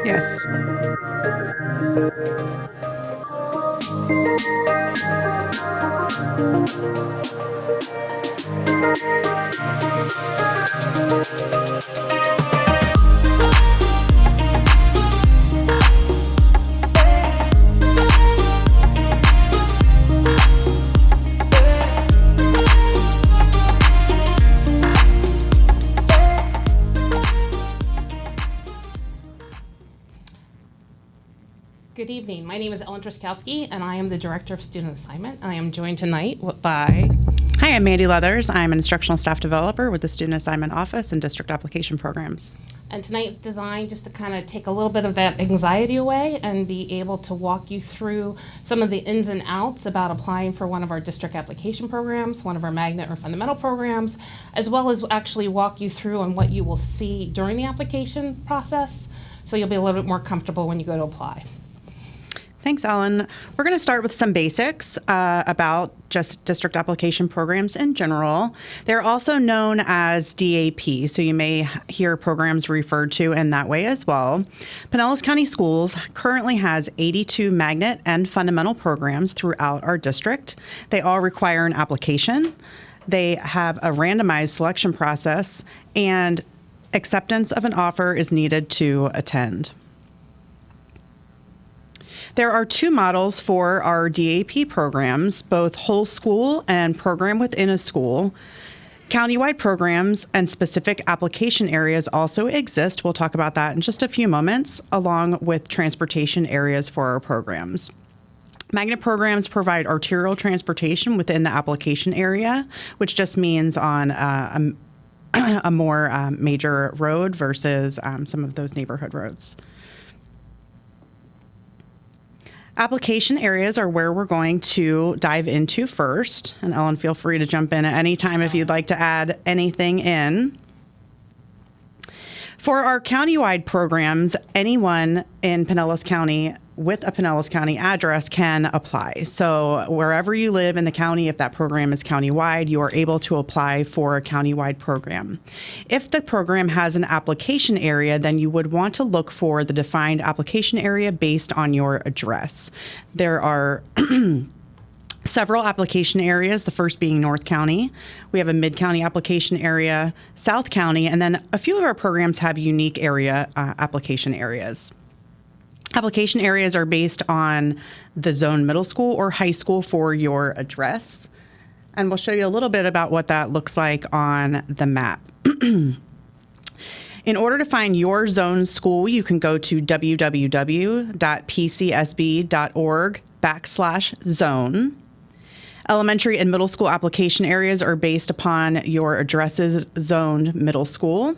Yes. Good evening. My name is Ellen Truskowski, and I am the Director of Student Assignment. I am joined tonight by... Hi, I'm Mandy Leathers. I'm an Instructional Staff Developer with the Student Assignment Office and District Application Programs. And tonight's designed just to kind of take a little bit of that anxiety away and be able to walk you through some of the ins and outs about applying for one of our district application programs, one of our magnet or fundamental programs, as well as actually walk you through on what you will see during the application process, so you'll be a little bit more comfortable when you go to apply. Thanks, Ellen. We're going to start with some basics about just district application programs in general. They're also known as DAP, so you may hear programs referred to in that way as well. Pinellas County Schools currently has 82 magnet and fundamental programs throughout our district. They all require an application. They have a randomized selection process, and acceptance of an offer is needed to attend. There are two models for our DAP programs, both whole school and program within a school. Countywide programs and specific application areas also exist. We'll talk about that in just a few moments, along with transportation areas for our programs. Magnet programs provide arterial transportation within the application area, which just means on a more major road versus some of those neighborhood roads. Application areas are where we're going to dive into first. And Ellen, feel free to jump in at any time if you'd like to add anything in. For our countywide programs, anyone in Pinellas County with a Pinellas County address can apply. So wherever you live in the county, if that program is countywide, you are able to apply for a countywide program. If the program has an application area, then you would want to look for the defined application area based on your address. There are several application areas, the first being North County. We have a Mid-County application area, South County, and then a few of our programs have unique area application areas. Application areas are based on the zone middle school or high school for your address. And we'll show you a little bit about what that looks like on the map. In order to find your zone school, you can go to www.pcsb.org/zone. Elementary and middle school application areas are based upon your address's zoned middle school,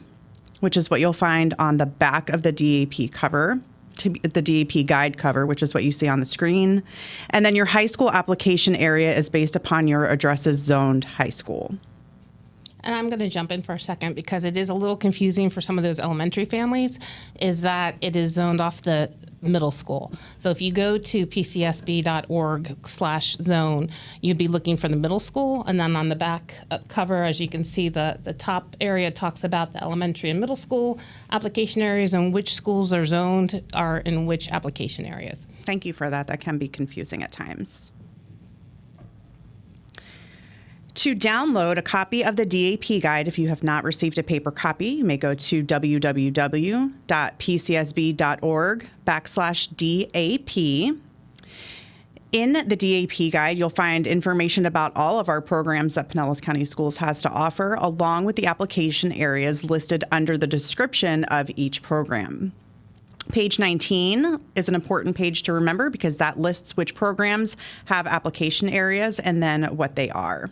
which is what you'll find on the back of the DAP cover. The DAP guide cover, which is what you see on the screen. And then your high school application area is based upon your address's zoned high school. And I'm going to jump in for a second because it is a little confusing for some of those elementary families, is that it is zoned off the middle school. So if you go to pcsb.org/zone, you'd be looking for the middle school. And then on the back cover, as you can see, the top area talks about the elementary and middle school application areas and which schools are zoned are in which application areas. Thank you for that. That can be confusing at times. To download a copy of the DAP guide, if you have not received a paper copy, you may go to www.pcsb.org/DAP. In the DAP guide, you'll find information about all of our programs that Pinellas County Schools has to offer, along with the application areas listed under the description of each program. Page 19 is an important page to remember because that lists which programs have application areas and then what they are.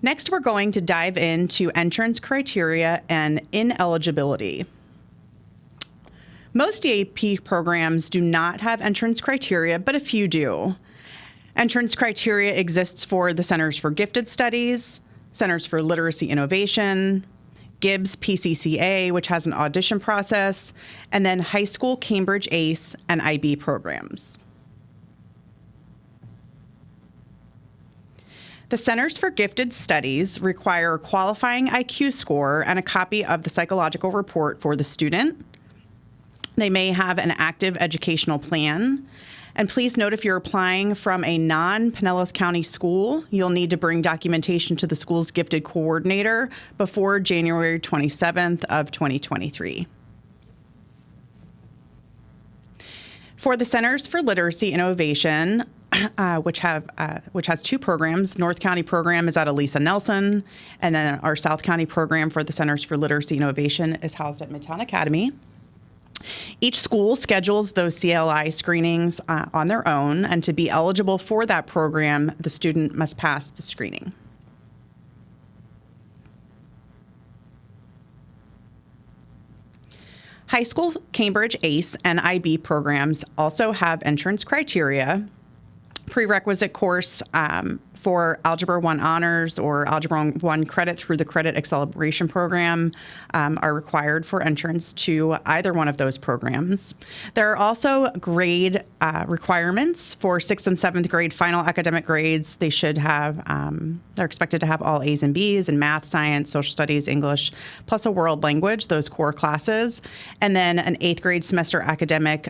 Next, we're going to dive into entrance criteria and ineligibility. Most DAP programs do not have entrance criteria, but a few do. Entrance criteria exists for the Centers for Gifted Studies, Centers for Literacy Innovation, Gibbs PCCA, which has an audition process, and then high school Cambridge ACE and IB programs. The Centers for Gifted Studies require a qualifying IQ score and a copy of the psychological report for the student. They may have an active educational plan. And please note, if you're applying from a non-Pinellas County school, you'll need to bring documentation to the school's gifted coordinator before January 27th of 2023. For the Centers for Literacy Innovation, which has two programs. North County program is at Elisa Nelson, and then our South County program for the Centers for Literacy Innovation is housed at Midtown Academy. Each school schedules those CLI screenings on their own, and to be eligible for that program, the student must pass the screening. High school Cambridge ACE and IB programs also have entrance criteria. Prerequisite course for Algebra 1 Honors or Algebra 1 credit through the Credit Acceleration Program are required for entrance to either one of those programs. There are also grade requirements for 6th and 7th grade final academic grades. They should have, they're expected to have all A's and B's in math, science, social studies, English, plus a world language, those core classes, and then an 8th grade semester academic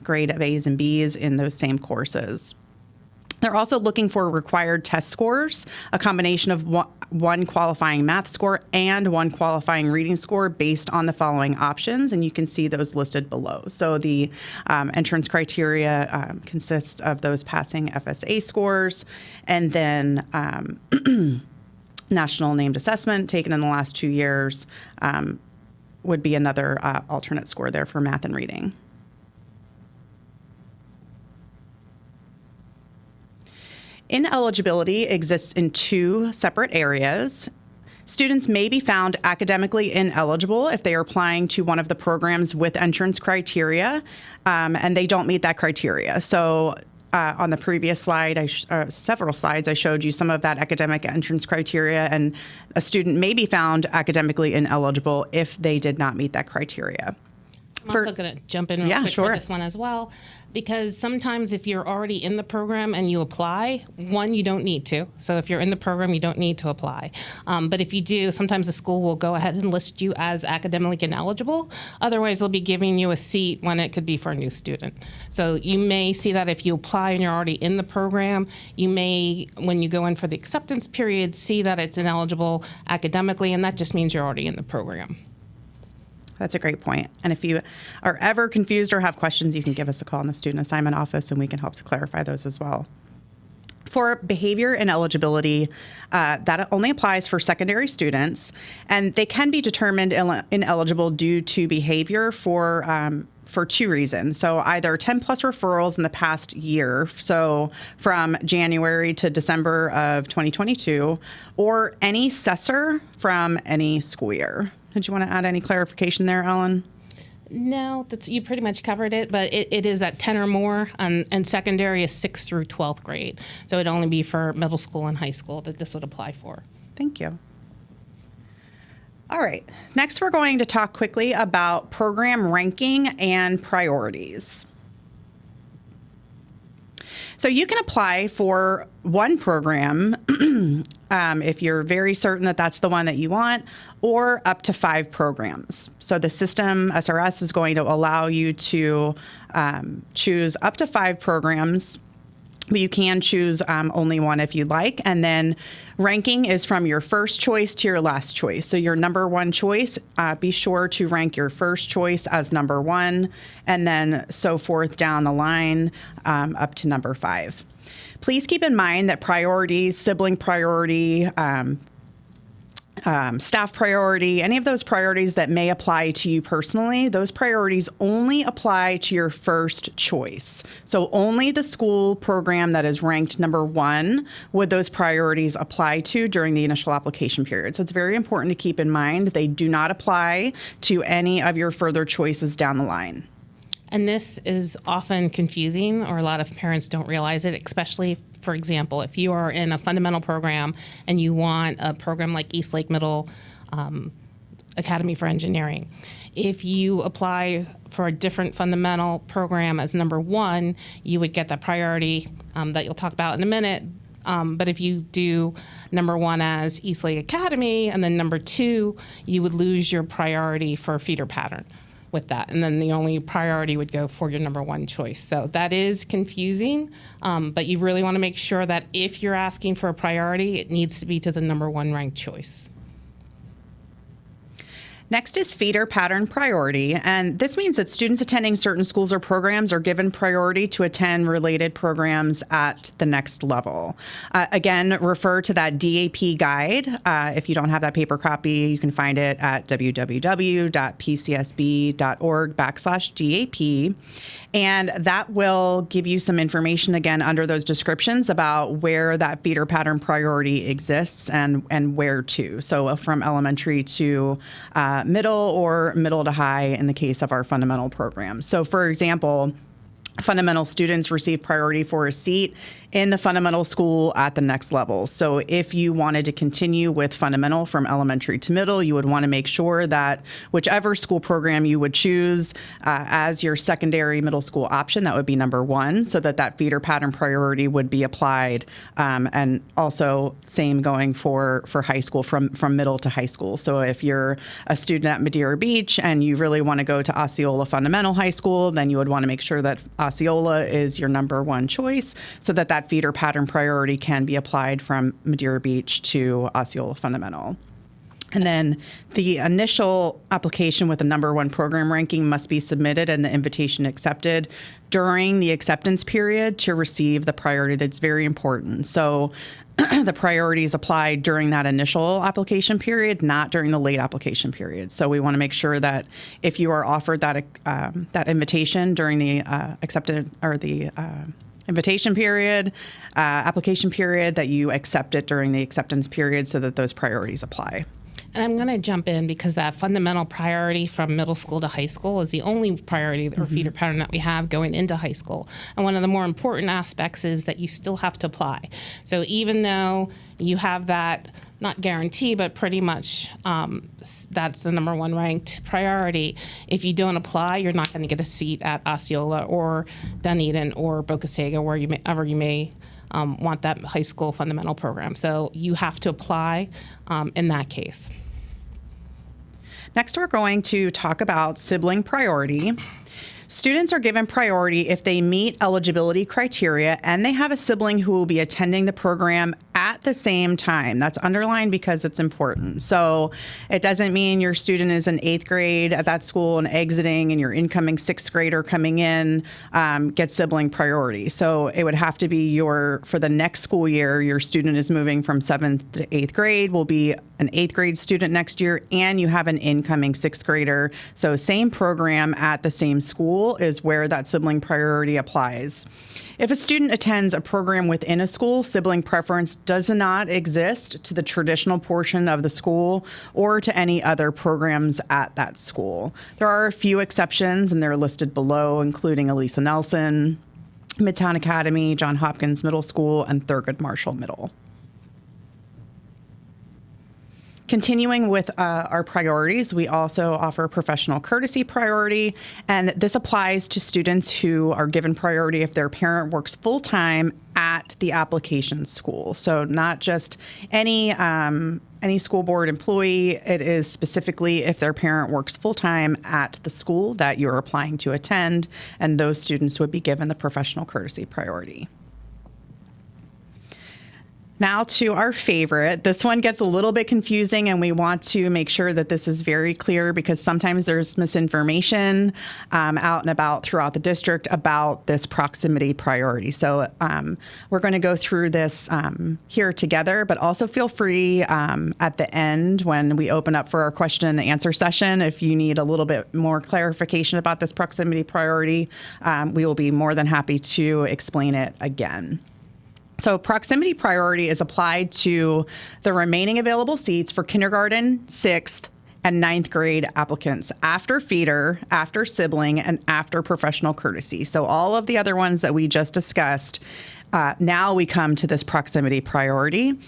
grade of A's and B's in those same courses. They're also looking for required test scores, a combination of one qualifying math score and one qualifying reading score based on the following options, and you can see those listed below. So the entrance criteria consists of those passing FSA scores, and then national named assessment taken in the last 2 years would be another alternate score there for math and reading. Ineligibility exists in two separate areas. Students may be found academically ineligible if they are applying to one of the programs with entrance criteria, and they don't meet that criteria. So on the previous slide, several slides, I showed you some of that academic entrance criteria, and a student may be found academically ineligible if they did not meet that criteria. I'm also going to jump in real quick sure. for this one as well, because sometimes if you're already in the program and you apply, one, you don't need to. So if you're in the program, you don't need to apply. But if you do, sometimes the school will go ahead and list you as academically ineligible. Otherwise, they'll be giving you a seat when it could be for a new student. So you may see that if you apply and you're already in the program, you may, when you go in for the acceptance period, see that it's ineligible academically, and that just means you're already in the program. That's a great point. And if you are ever confused or have questions, you can give us a call in the student assignment office and we can help to clarify those as well. For behavior ineligibility, that only applies for secondary students, and they can be determined ineligible due to behavior for two reasons. So either 10 plus referrals in the past year, so from January to December of 2022, or any cessor from any school year. Did you want to add any clarification there, Ellen? No, you pretty much covered it, but it is at 10 or more, and secondary is 6th through 12th grade. So it'd only be for middle school and high school that this would apply for. Thank you. All right, next we're going to talk quickly about program ranking and priorities. So you can apply for one program if you're very certain that that's the one that you want, or up to 5 programs. So the system, SRS, is going to allow you to choose up to 5 programs, but you can choose only one if you'd like. And then ranking is from your first choice to your last choice. So your number 1 choice, be sure to rank your first choice as number 1, and then so forth down the line up to number 5. Please keep in mind that priorities, sibling priority, staff priority, any of those priorities that may apply to you personally, those priorities only apply to your first choice. So only the school program that is ranked number 1 would those priorities apply to during the initial application period. So it's very important to keep in mind they do not apply to any of your further choices down the line. And this is often confusing, or a lot of parents don't realize it, especially, for example, if you are in a fundamental program and you want a program like Eastlake Middle Academy for Engineering. If you apply for a different fundamental program as number 1, you would get that priority that you'll talk about in a minute But if you do number 1 as Eastlake Academy and then number 2, you would lose your priority for feeder pattern with that. And then the only priority would go for your number 1 choice. So that is confusing, but you really want to make sure that if you're asking for a priority, it needs to be to the number 1 ranked choice. Next is feeder pattern priority, and this means that students attending certain schools or programs are given priority to attend related programs at the next level. Again, refer to that DAP guide. If you don't have that paper copy, you can find it at www.pcsb.org/DAP. And that will give you some information, again, under those descriptions about where that feeder pattern priority exists and where to. So from elementary to middle or middle to high in the case of our fundamental program. So for example, fundamental students receive priority for a seat in the fundamental school at the next level. So if you wanted to continue with fundamental from elementary to middle, you would want to make sure that whichever school program you would choose as your secondary middle school option, that would be number 1, so that that feeder pattern priority would be applied. And also same going for high school from middle to high school. So if you're a student at Madeira Beach and you really want to go to Osceola Fundamental High School, then you would want to make sure that Osceola is your number 1 choice, so that that feeder pattern priority can be applied from Madeira Beach to Osceola Fundamental. And then the initial application with the number 1 program ranking must be submitted and the invitation accepted during the acceptance period to receive the priority. That's very important. So the priority is applied during that initial application period, not during the late application period. So we want to make sure that if you are offered that invitation during the invitation period, application period, that you accept it during the acceptance period so that those priorities apply. And I'm going to jump in because that fundamental priority from middle school to high school is the only priority or feeder pattern that we have going into high school. And one of the more important aspects is that you still have to apply. So even though you have that, not guarantee, but pretty much that's the number 1 ranked priority, if you don't apply, you're not going to get a seat at Osceola or Dunedin or Boca Ciega, wherever you may want that high school fundamental program. So you have to apply in that case. Next, we're going to talk about sibling priority. Students are given priority if they meet eligibility criteria and they have a sibling who will be attending the program at the same time. That's underlined because it's important. So it doesn't mean your student is in 8th grade at that school and exiting, and your incoming 6th grader coming in gets sibling priority. So it would have to be for the next school year, your student is moving from 7th to 8th grade, will be an 8th grade student next year, and you have an incoming 6th grader. So same program at the same school is where that sibling priority applies. If a student attends a program within a school, sibling preference does not exist to the traditional portion of the school or to any other programs at that school. There are a few exceptions, and they're listed below, including Elisa Nelson, Midtown Academy, John Hopkins Middle School, and Thurgood Marshall Middle. Continuing with our priorities, we also offer professional courtesy priority, and this applies to students who are given priority if their parent works full-time at the application school. So not just any school board employee, it is specifically if their parent works full-time at the school that you're applying to attend, and those students would be given the professional courtesy priority. Now to our favorite. This one gets a little bit confusing, and we want to make sure that this is very clear because sometimes there's misinformation out and about throughout the district about this proximity priority. So we're going to go through this here together, but also feel free at the end when we open up for our question and answer session, if you need a little bit more clarification about this proximity priority, we will be more than happy to explain it again. So proximity priority is applied to the remaining available seats for kindergarten, 6th, and 9th grade applicants after feeder, after sibling, and after professional courtesy. So all of the other ones that we just discussed, now we come to this proximity priority.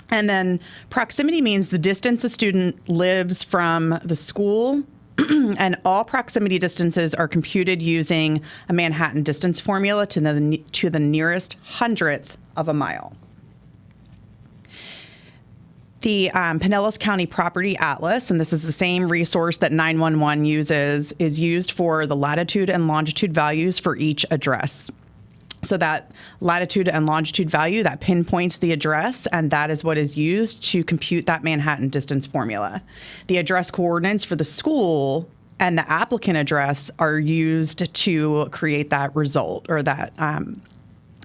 And then proximity means the distance a student lives from the school, and all proximity distances are computed using a Manhattan distance formula to the nearest hundredth of a mile. The Pinellas County Property Atlas, and this is the same resource that 911 uses, is used for the latitude and longitude values for each address. So that latitude and longitude value, that pinpoints the address, and that is what is used to compute that Manhattan distance formula. The address coordinates for the school and the applicant address are used to create that result, or that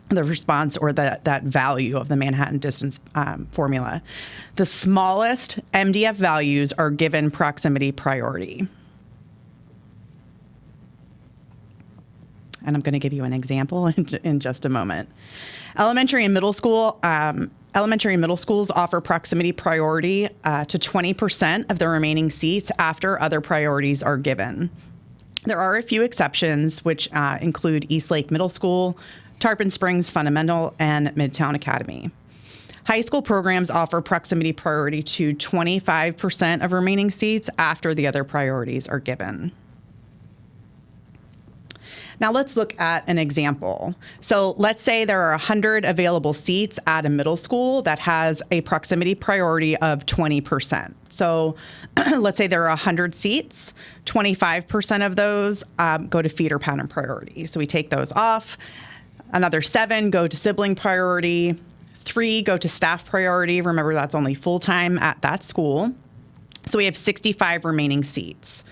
the response, or that value of the Manhattan distance formula. The smallest MDF values are given proximity priority. And I'm going to give you an example in just a moment. Elementary and middle schools offer proximity priority to 20% of the remaining seats after other priorities are given. There are a few exceptions, which include Eastlake Middle School, Tarpon Springs Fundamental, and Midtown Academy. High school programs offer proximity priority to 25% of remaining seats after the other priorities are given. Now let's look at an example. So let's say there are 100 available seats at a middle school that has a proximity priority of 20%. So let's say there are 100 seats, 25% of those go to feeder pattern priority. So we take those off. Another 7 go to sibling priority. 3 go to staff priority. Remember, that's only full-time at that school. So we have 65 remaining seats.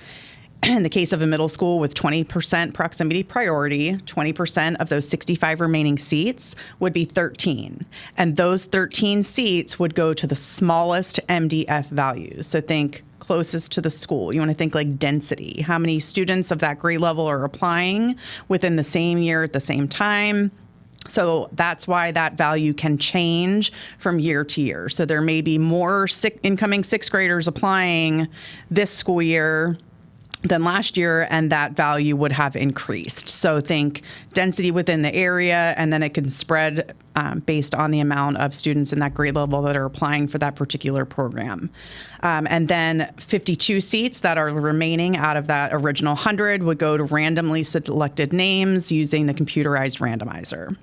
In the case of a middle school with 20% proximity priority, 20% of those 65 remaining seats would be 13. And those 13 seats would go to the smallest MDF values. So think closest to the school. You want to think like density. How many students of that grade level are applying within the same year at the same time? So that's why that value can change from year to year. So there may be more incoming sixth graders applying this school year than last year, and that value would have increased. So think density within the area, and then it can spread based on the amount of students in that grade level that are applying for that particular program. And then 52 seats that are remaining out of that original 100 would go to randomly selected names using the computerized randomizer.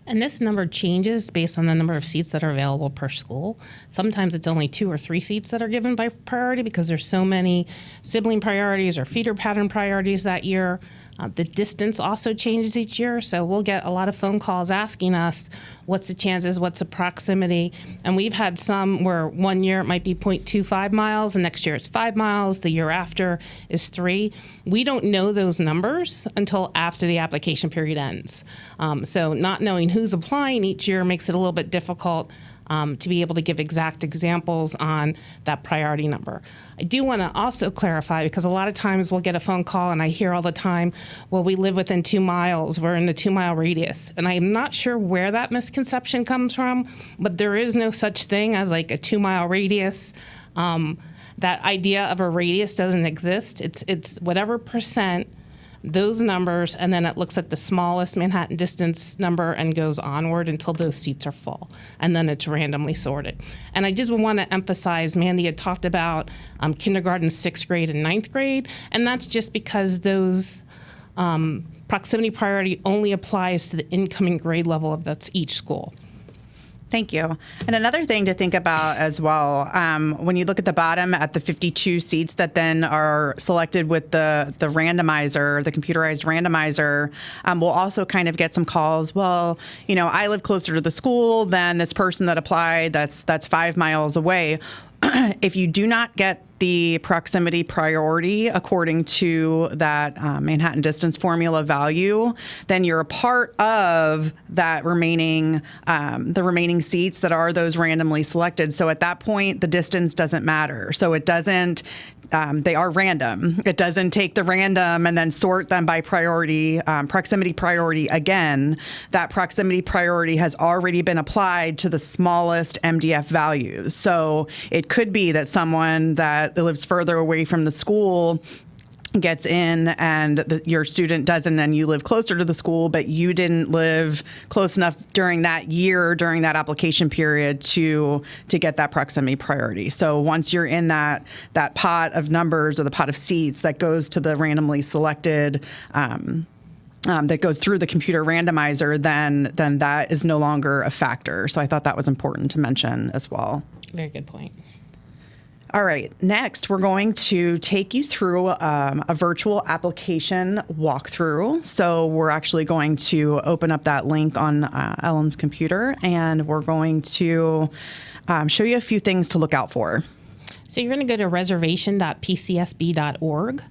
And this number changes based on the number of seats that are available per school. Sometimes it's only 2 or 3 seats that are given by priority because there's so many sibling priorities or feeder pattern priorities that year. The distance also changes each year, so we'll get a lot of phone calls asking us, what's the chances, what's the proximity? And we've had some where one year it might be 0.25 miles, and next year it's 5 miles, the year after is 3. We don't know those numbers until after the application period ends. So not knowing who's applying each year makes it a little bit difficult to be able to give exact examples on that priority number. I do want to also clarify, because a lot of times we'll get a phone call and I hear all the time, well, we live within 2 miles, we're in the 2-mile radius. And I'm not sure where that misconception comes from, but there is no such thing as like a 2-mile radius. That idea of a radius doesn't exist. It's whatever percent, those numbers, and then it looks at the smallest Manhattan distance number and goes onward until those seats are full. And then it's randomly sorted. And I just want to emphasize, Mandy had talked about kindergarten, 6th grade, and 9th grade, and that's just because those proximity priority only applies to the incoming grade level of that's each school. Thank you. And another thing to think about as well, when you look at the bottom at the 52 seats that then are selected with the randomizer, the computerized randomizer, we'll also kind of get some calls. Well, you know, I live closer to the school than this person that applied that's 5 miles away. If you do not get the proximity priority according to that Manhattan distance formula value, then you're a part of that remaining, the remaining seats that are those randomly selected. So at that point, the distance doesn't matter. So it doesn't, they are random. It doesn't take the random and then sort them by priority, proximity priority again. That proximity priority has already been applied to the smallest MDF values. So it could be that someone that lives further away from the school gets in and your student doesn't, and you live closer to the school, but you didn't live close enough during that year, during that application period to get that proximity priority. So once you're in that pot of numbers or the pot of seats that goes to the randomly selected that goes through the computer randomizer, then that is no longer a factor. So I thought that was important to mention as well. Very good point. All right, next we're going to take you through a virtual application walkthrough. So we're actually going to open up that link on Ellen's computer, and we're going to show you a few things to look out for. So you're going to go to reservation.pcsb.org.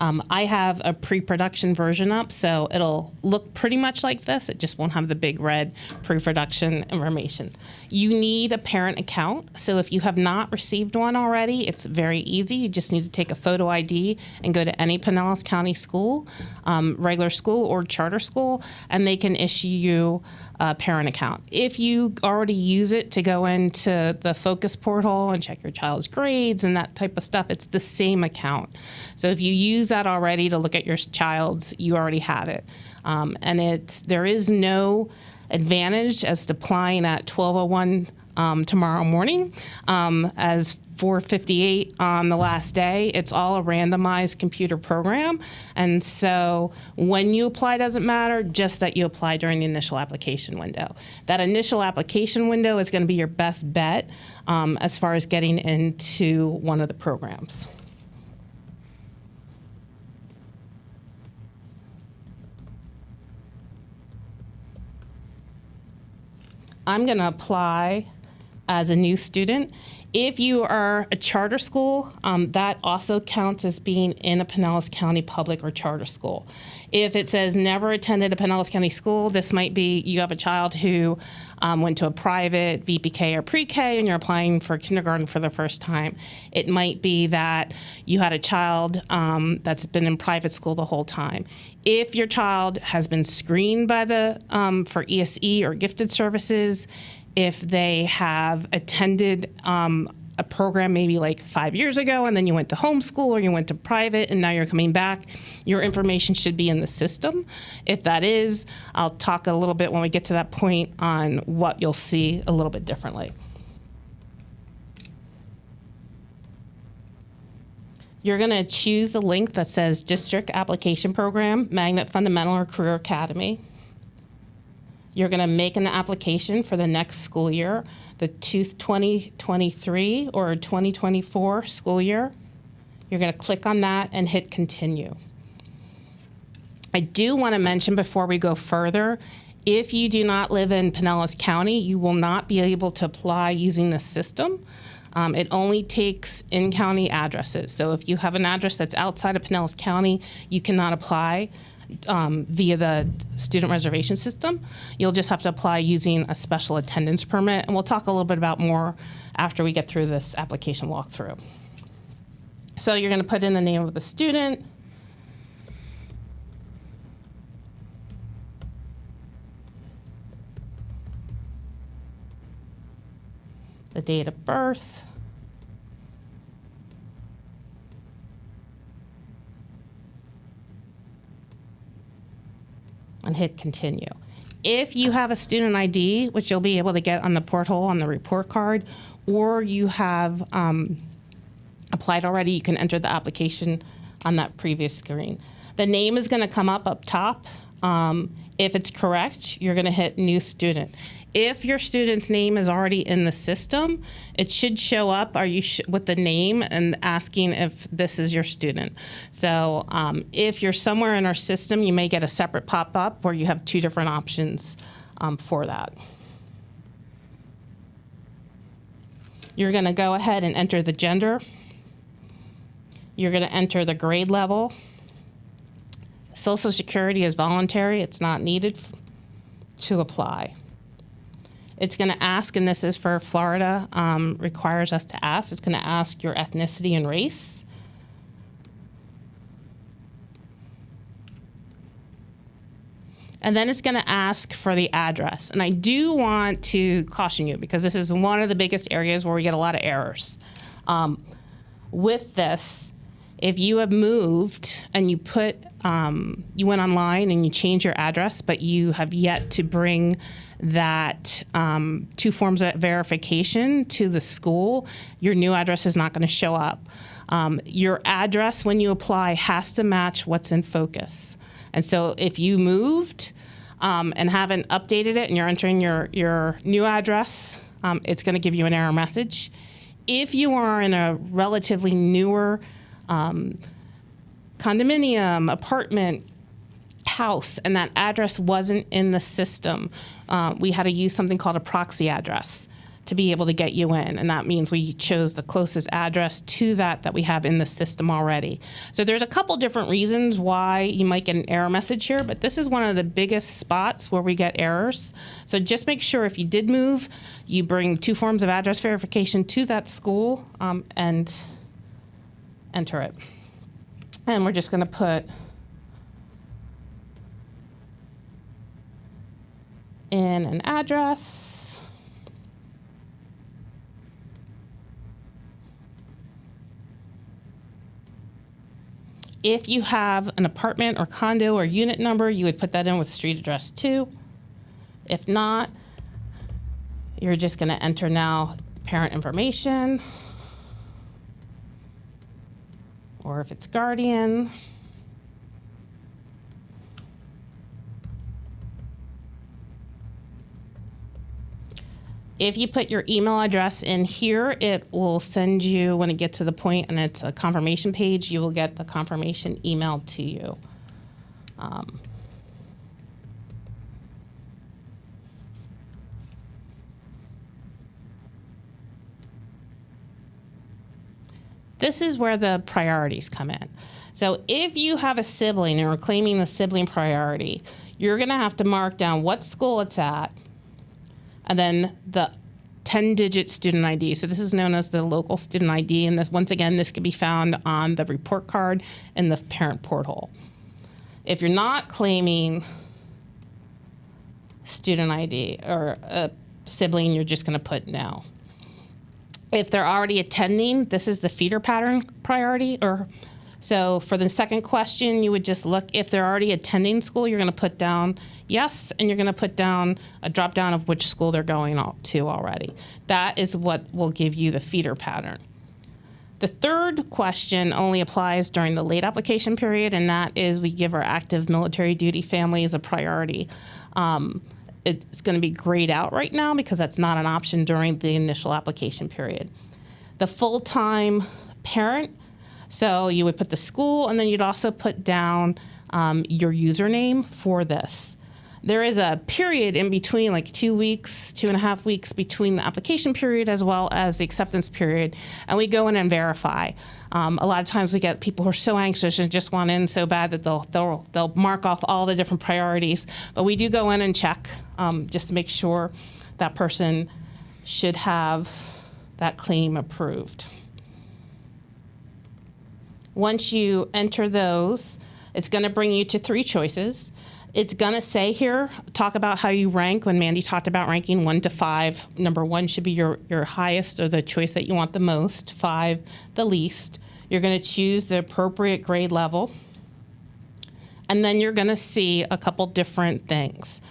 I have a pre-production version up, so it'll look pretty much like this. It just won't have the big red pre-production information. You need a parent account. So if you have not received one already, it's very easy. You just need to take a photo ID and go to any Pinellas County school, regular school or charter school, and they can issue you a parent account. If you already use it to go into the Focus portal and check your child's grades and that type of stuff, it's the same account. So if you use that already to look at your child's, you already have it. And there is no advantage as to applying at 12:01 tomorrow morning as 4:58 on the last day. It's all a randomized computer program. And so when you apply doesn't matter, just that you apply during the initial application window. That initial application window is going to be your best bet as far as getting into one of the programs. I'm going to apply as a new student. If you are a charter school, that also counts as being in a Pinellas County public or charter school. If it says never attended a Pinellas County school, this might be you have a child who went to a private VPK or pre-K and you're applying for kindergarten for the first time. It might be that you had a child that's been in private school the whole time. If your child has been screened by the for ESE or gifted services, if they have attended a program maybe like 5 years ago and then you went to homeschool or you went to private and now you're coming back, your information should be in the system. If that is, I'll talk a little bit when we get to that point on what you'll see a little bit differently. You're going to choose the link that says District Application Program, Magnet Fundamental or Career Academy. You're going to make an application for the next school year, the 2023 or 2024 school year. You're going to click on that and hit Continue. I do want to mention before we go further, if you do not live in Pinellas County, you will not be able to apply using the system. It only takes in-county addresses. So if you have an address that's outside of Pinellas County, you cannot apply via the student reservation system. You'll just have to apply using a special attendance permit, and we'll talk a little bit about more after we get through this application walkthrough. So you're going to put in the name of the student, the date of birth, and hit Continue. If you have a student ID, which you'll be able to get on the portal on the report card, or you have applied already, you can enter the application on that previous screen. The name is going to come up top. If it's correct, you're going to hit New Student. If your student's name is already in the system, it should show up with the name and asking if this is your student. So if you're somewhere in our system, you may get a separate pop-up where you have two different options for that. You're going to go ahead and enter the gender. You're going to enter the grade level. Social Security is voluntary. It's not needed to apply. It's going to ask, and this is for Florida, requires us to ask. It's going to ask your ethnicity and race. And then it's going to ask for the address. And I do want to caution you because this is one of the biggest areas where we get a lot of errors. With this, if you have moved and you you went online and you changed your address, but you have yet to bring that two forms of verification to the school, your new address is not going to show up. Your address when you apply has to match what's in Focus. And so if you moved and haven't updated it and you're entering your new address, it's going to give you an error message. If you are in a relatively newer condominium, apartment, house, and that address wasn't in the system, we had to use something called a proxy address to be able to get you in. And that means we chose the closest address to that we have in the system already. So there's a couple different reasons why you might get an error message here, but this is one of the biggest spots where we get errors. So just make sure if you did move, you bring 2 forms of address verification to that school and enter it. And we're just going to put in an address. If you have an apartment or condo or unit number, you would put that in with street address too. If not, you're just going to enter now parent information, or if it's guardian. If you put your email address in here, it will send you, when it gets to the point and it's a confirmation page, you will get the confirmation emailed to you. This is where the priorities come in. So if you have a sibling and are claiming the sibling priority, you're going to have to mark down what school it's at, and then the 10-digit student ID. So this is known as the local student ID, and this, once again, this can be found on the report card in the parent portal. If you're not claiming student ID or a sibling, you're just going to put no. If they're already attending, this is the feeder pattern priority. So for the second question, you would just look, if they're already attending school, you're going to put down yes, and you're going to put down a drop down of which school they're going to already. That is what will give you the feeder pattern. The third question only applies during the late application period, and that is we give our active military duty families a priority. It's going to be grayed out right now because that's not an option during the initial application period. The full-time parent, so you would put the school, and then you'd also put down your username for this. There is a period in between, like 2 weeks, 2.5 weeks between the application period as well as the acceptance period, and we go in and verify. A lot of times we get people who are so anxious and just want in so bad that they'll mark off all the different priorities, but we do go in and check just to make sure that person should have that claim approved. Once you enter those, it's going to bring you to 3 choices. It's going to say here, talk about how you rank. When Mandy talked about ranking 1 to 5, number 1 should be your highest or the choice that you want the most, 5 the least. You're going to choose the appropriate grade level. And then you're going to see a couple different things.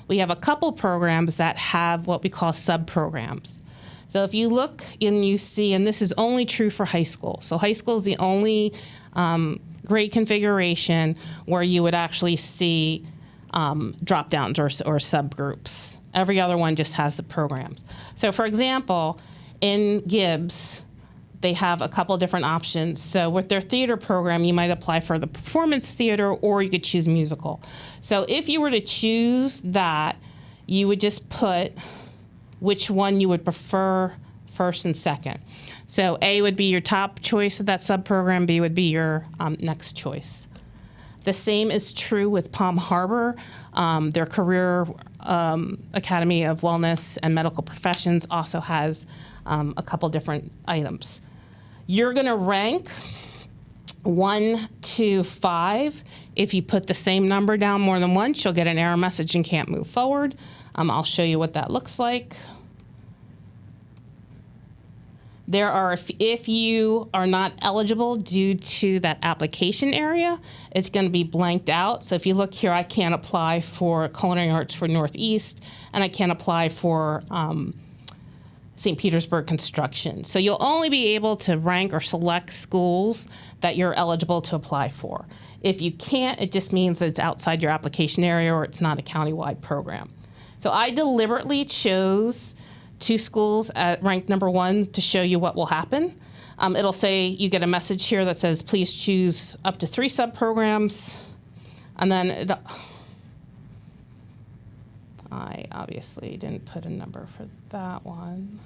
We have a couple programs that have what we call sub-programs. So if you look and you see, and this is only true for high school. So high school is the only grade configuration where you would actually see drop-downs or subgroups. Every other one just has the programs. So for example, in Gibbs, they have a couple different options. So with their theater program, you might apply for the performance theater, or you could choose musical. So if you were to choose that, you would just put which one you would prefer first and second. So A would be your top choice of that sub-program, B would be your next choice. The same is true with Palm Harbor. Their Career Academy of Wellness and Medical Professions also has a couple different items. You're gonna rank 1 to 5. If you put the same number down more than once, you'll get an error message and can't move forward. I'll show you what that looks like. There are, if you are not eligible due to that application area, it's going to be blanked out. So if you look here, I can't apply for culinary arts for Northeast, and I can't apply for St. Petersburg construction. So you'll only be able to rank or select schools that you're eligible to apply for. If you can't, it just means that it's outside your application area or it's not a countywide program. So I deliberately chose 2 schools at ranked number 1 to show you what will happen. It'll say you get a message here that says, please choose up to 3 sub-programs. And then I obviously didn't put a number for that one.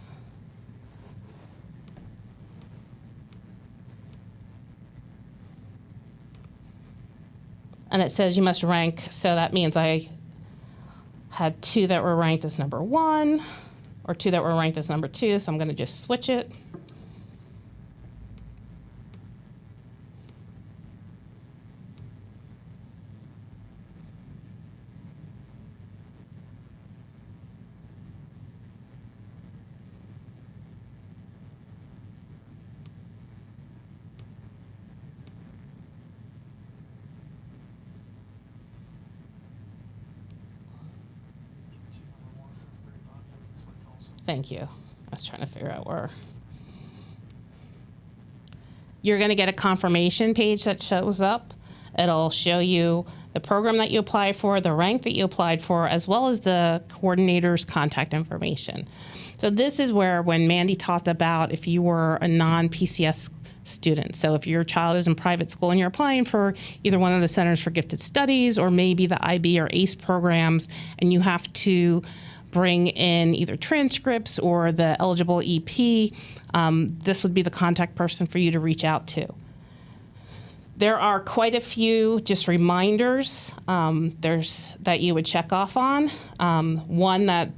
And it says you must rank, so that means I had 2 that were ranked as number 1, or 2 that were ranked as number 2, so I'm going to just switch it. Thank you. I was trying to figure out where. You're going to get a confirmation page that shows up. It'll show you the program that you apply for, the rank that you applied for, as well as the coordinator's contact information. So this is where, when Mandy talked about if you were a non-PCS student, so if your child is in private school and you're applying for either one of the Centers for Gifted Studies or maybe the IB or ACE programs, and you have to bring in either transcripts or the eligible EP, this would be the contact person for you to reach out to. There are quite a few just reminders that you would check off on. One, that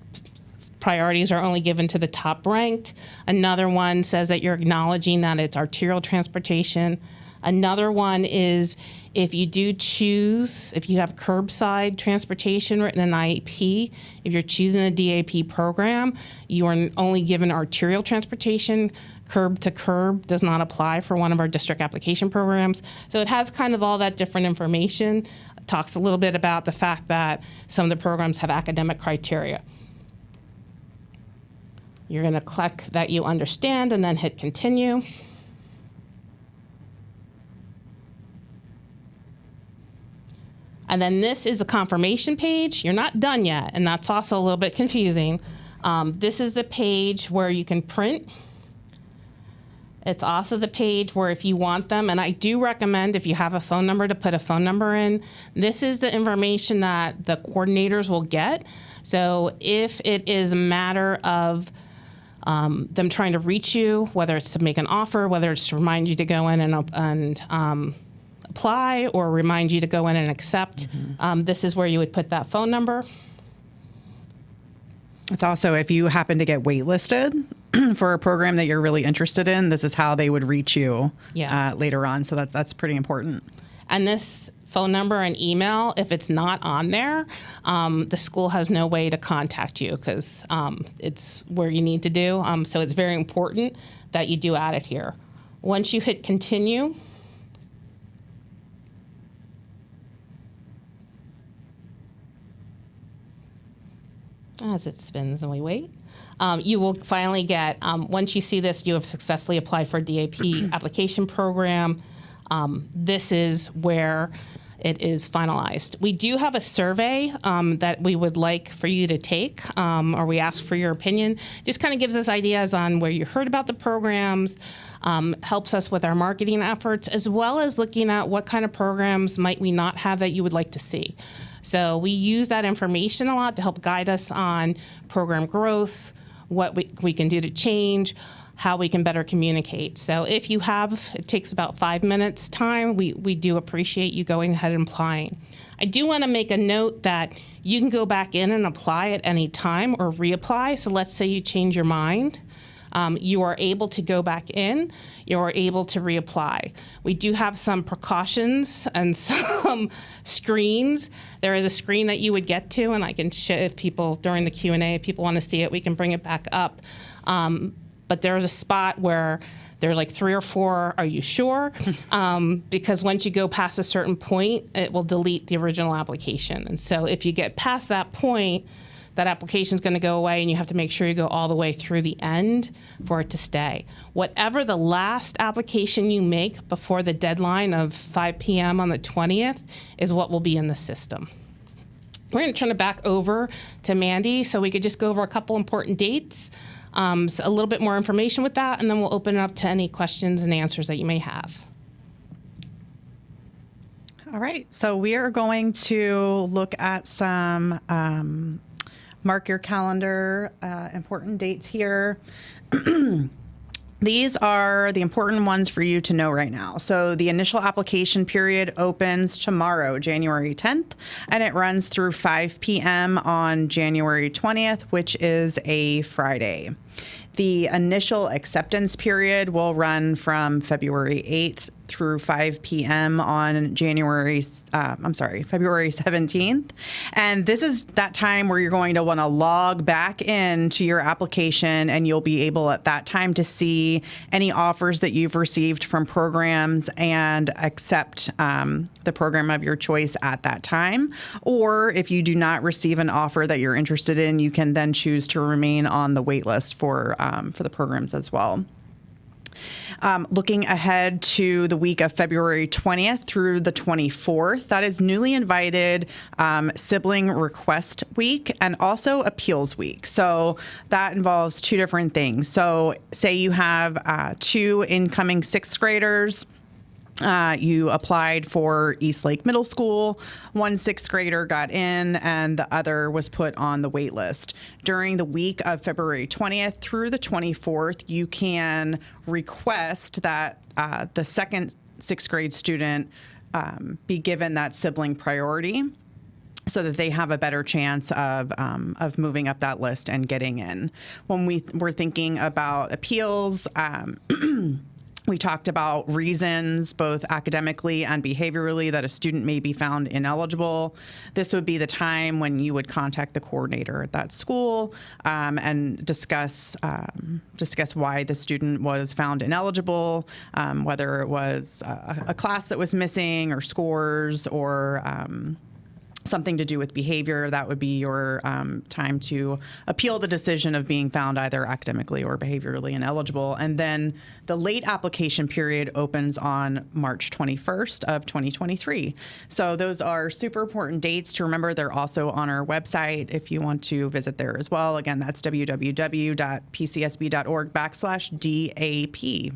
priorities are only given to the top ranked. Another one says that you're acknowledging that it's arterial transportation. Another one is if you do choose, if you have curbside transportation written in IEP, if you're choosing a DAP program, you are only given arterial transportation. Curb to curb does not apply for one of our district application programs. So it has kind of all that different information. It talks a little bit about the fact that some of the programs have academic criteria. You're going to click that you understand and then hit continue. And then this is a confirmation page. You're not done yet, and that's also a little bit confusing. This is the page where you can print. It's also the page where if you want them, and I do recommend if you have a phone number to put a phone number in, this is the information that the coordinators will get. So if it is a matter of them trying to reach you, whether it's to make an offer, whether it's to remind you to go in and apply or remind you to go in and accept, this is where you would put that phone number. It's also if you happen to get waitlisted for a program that you're really interested in, this is how they would reach you later on. So that's pretty important. And this phone number and email, if it's not on there, the school has no way to contact you because it's where you need to do. So it's very important that you do add it here. Once you hit continue, as it spins and we wait, you will finally get, once you see this, you have successfully applied for a DAP application program. This is where it is finalized. We do have a survey that we would like for you to take, or we ask for your opinion. Just kind of gives us ideas on where you heard about the programs, helps us with our marketing efforts, as well as looking at what kind of programs might we not have that you would like to see. So we use that information a lot to help guide us on program growth, what we can do to change, how we can better communicate. So if you have, it takes about 5 minutes time, we do appreciate you going ahead and applying. I do want to make a note that you can go back in and apply at any time or reapply. So let's say you change your mind. You are able to go back in, you are able to reapply. We do have some precautions and some screens. There is a screen that you would get to, and I can show if people, during the Q&A, if people want to see it, we can bring it back up. But there's a spot where there's like 3 or 4, are you sure? Because once you go past a certain point, it will delete the original application. And so if you get past that point, that application is going to go away, and you have to make sure you go all the way through the end for it to stay. Whatever the last application you make before the deadline of 5 p.m. on the 20th is what will be in the system. We're going to turn it back over to Mandy so we could just go over a couple important dates, so a little bit more information with that, and then we'll open it up to any questions and answers that you may have. All right, so we are going to look at some mark your calendar important dates here. These are the important ones for you to know right now. So the initial application period opens tomorrow, January 10th, and it runs through 5 p.m. on January 20th, which is a Friday. The initial acceptance period will run from February 8th through 5 p.m. on February 17th. And this is that time where you're going to want to log back into your application, and you'll be able at that time to see any offers that you've received from programs and accept the program of your choice at that time. Or if you do not receive an offer that you're interested in, you can then choose to remain on the wait list for the programs as well. Looking ahead to the week of February 20th through the 24th, that is newly invited sibling request week and also appeals week. So that involves two different things. So say you have two incoming sixth graders. You applied for Eastlake Middle School. One sixth grader got in, and the other was put on the wait list. During the week of February 20th through the 24th, you can request that the second sixth grade student be given that sibling priority, so that they have a better chance of moving up that list and getting in. When we're thinking about appeals, we talked about reasons, both academically and behaviorally, that a student may be found ineligible. This would be the time when you would contact the coordinator at that school and discuss why the student was found ineligible, whether it was a class that was missing or scores or something to do with behavior. That would be your time to appeal the decision of being found either academically or behaviorally ineligible. And then the late application period opens on March 21st of 2023. So those are super important dates to remember. They're also on our website if you want to visit there as well. Again, that's www.pcsb.org/DAP.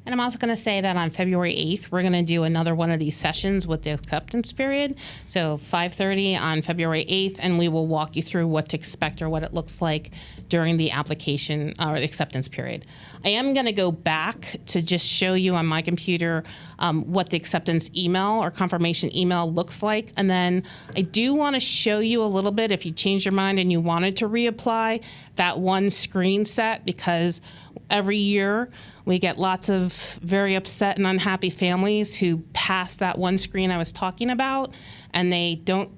And I'm also going to say that on February 8th, we're going to do another one of these sessions with the acceptance period. So 5:30 on February 8th, and we will walk you through what to expect or what it looks like during the application or the acceptance period. I am going to go back to just show you on my computer what the acceptance email or confirmation email looks like. And then I do want to show you a little bit, if you changed your mind and you wanted to reapply, that one screen set, because every year we get lots of very upset and unhappy families who pass that one screen I was talking about, and they don't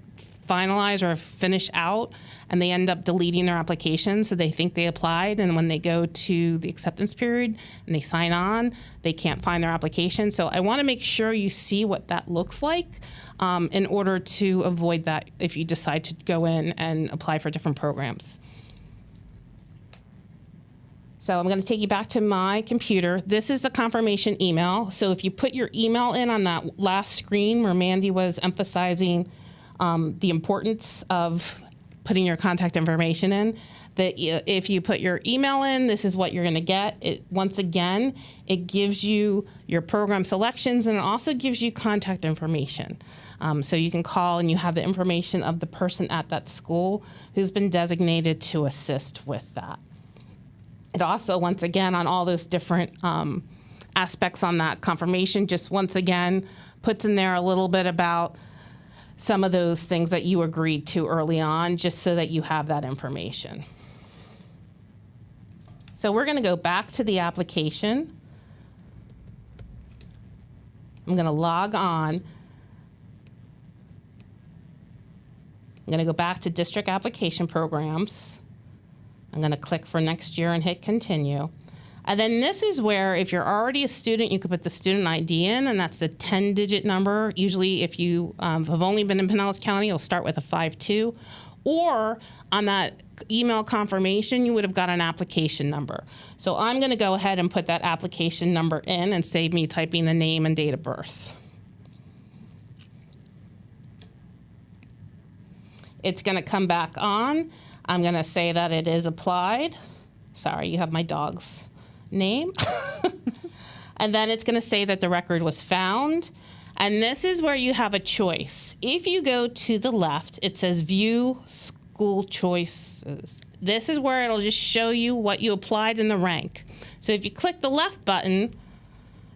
finalize or finish out, and they end up deleting their application. So they think they applied, and when they go to the acceptance period and they sign on, they can't find their application. So I want to make sure you see what that looks like in order to avoid that if you decide to go in and apply for different programs. So I'm going to take you back to my computer. This is the confirmation email. So if you put your email in on that last screen where Mandy was emphasizing the importance of putting your contact information in, that if you put your email in, this is what you're going to get. Once again, it gives you your program selections, and it also gives you contact information. So you can call and you have the information of the person at that school who's been designated to assist with that. It also, once again, on all those different aspects on that confirmation, just once again puts in there a little bit about some of those things that you agreed to early on, just so that you have that information. So we're going to go back to the application. I'm going to log on. I'm going to go back to district application programs. I'm going to click for next year and hit continue. And then this is where, if you're already a student, you could put the student ID in, and that's the 10-digit number. Usually if you have only been in Pinellas County, you'll start with a 52. or on that email confirmation, you would have got an application number. So I'm going to go ahead and put that application number in and save me typing the name and date of birth. It's going to come back on. I'm going to say that it is applied. Sorry, you have my dog's name. And then it's going to say that the record was found. And this is where you have a choice. If you go to the left, it says View School Choices. This is where it'll just show you what you applied in the rank. So if you click the left button,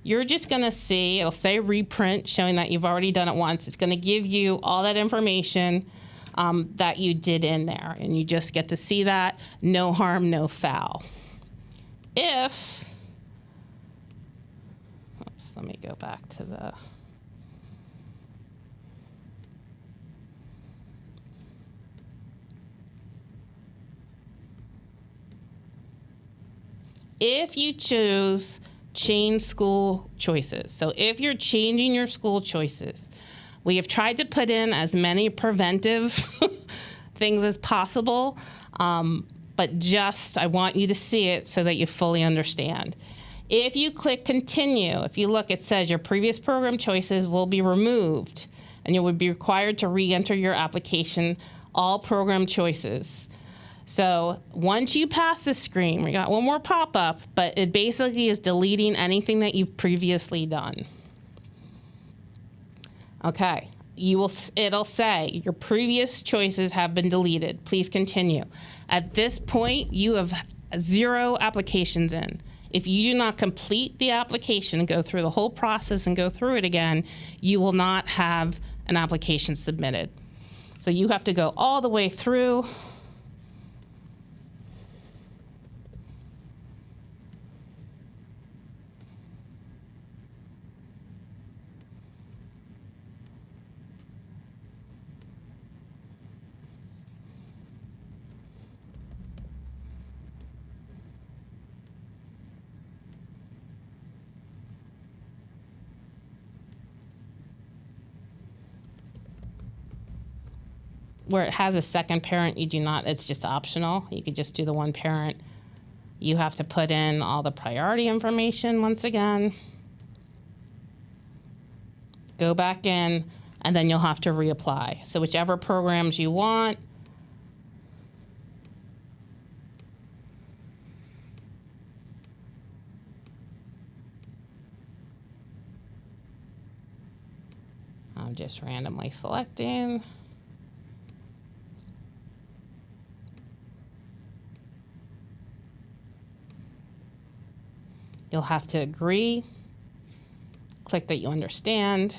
you're just going to see, it'll say reprint, showing that you've already done it once. It's going to give you all that information that you did in there. And you just get to see that. No harm, no foul. If, oops, let me go back to the, if you choose change school choices, so if you're changing your school choices, we have tried to put in as many preventive things as possible, but just I want you to see it so that you fully understand. If you click continue, if you look, it says your previous program choices will be removed and you would be required to re-enter your application, all program choices. So once you pass the screen, we got one more pop-up, but it basically is deleting anything that you've previously done. Okay, it'll say your previous choices have been deleted. Please continue. At this point, you have 0 applications in. If you do not complete the application and go through the whole process and go through it again, you will not have an application submitted. So you have to go all the way through. Where it has a second parent, you do not, it's just optional. You could just do the one parent. You have to put in all the priority information once again. Go back in, and then you'll have to reapply. So whichever programs you want. I'm just randomly selecting. You'll have to agree, click that you understand.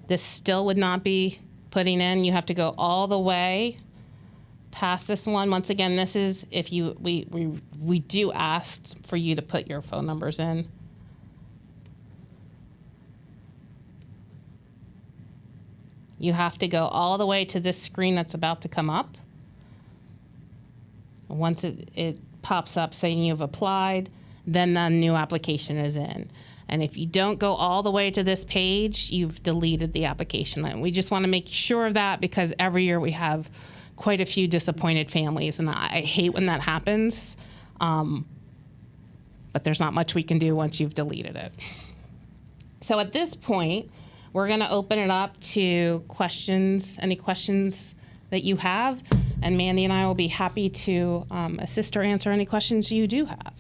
This still would not be putting in. You have to go all the way past this one. Once again, this is if you, we do ask for you to put your phone numbers in. You have to go all the way to this screen that's about to come up. Once it pops up saying you've applied, then the new application is in. And if you don't go all the way to this page, you've deleted the application. And we just want to make sure of that because every year we have quite a few disappointed families, and I hate when that happens. But there's not much we can do once you've deleted it. So at this point, we're going to open it up to questions, any questions that you have, and Mandy and I will be happy to assist or answer any questions you do have.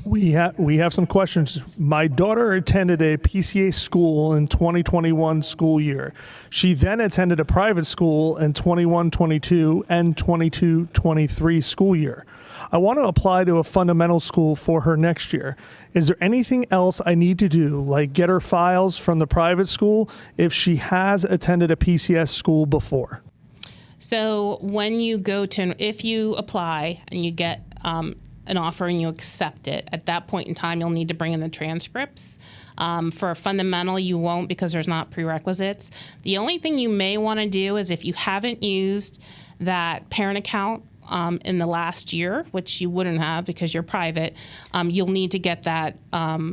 We have some questions. My daughter attended a PCA school in 2021 school year. She then attended a private school in 21-22 and 22-23 school year. I want to apply to a fundamental school for her next year. Is there anything else I need to do, like get her files from the private school if she has attended a PCS school before? So when you go to, if you apply and you get an offer and you accept it, at that point in time, you'll need to bring in the transcripts. For a fundamental, you won't because there's not prerequisites. The only thing you may want to do is if you haven't used that parent account in the last year, which you wouldn't have because you're private, you'll need to get that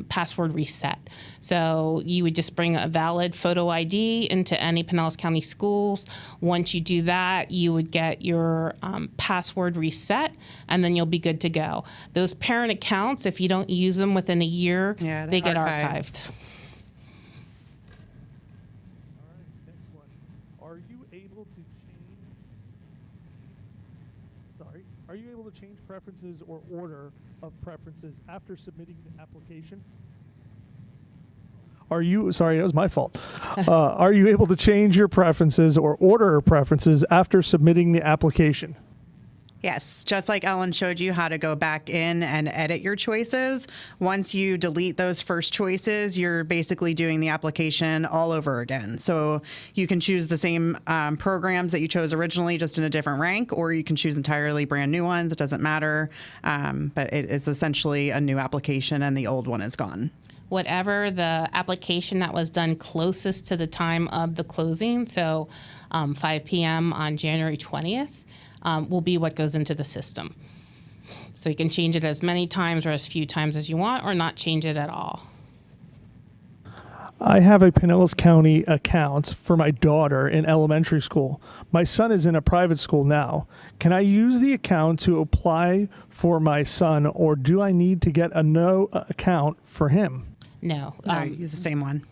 password reset. So you would just bring a valid photo ID into any Pinellas County schools. Once you do that, you would get your password reset, and then you'll be good to go. Those parent accounts, if you don't use them within a year, they get archived. Are you able to change preferences or order of preferences after submitting the application? Sorry, it was my fault. Are you able to change your preferences or order preferences after submitting the application? Yes, just like Ellen showed you how to go back in and edit your choices. Once you delete those first choices, you're basically doing the application all over again. So you can choose the same programs that you chose originally, just in a different rank, or you can choose entirely brand new ones. It doesn't matter, but it is essentially a new application and the old one is gone. Whatever the application that was done closest to the time of the closing, so 5 p.m. on January 20th, will be what goes into the system. So you can change it as many times or as few times as you want, or not change it at all. I have a Pinellas County account for my daughter in elementary school. My son is in a private school now. Can I use the account to apply for my son, or do I need to get a no account for him? No. Use the same one.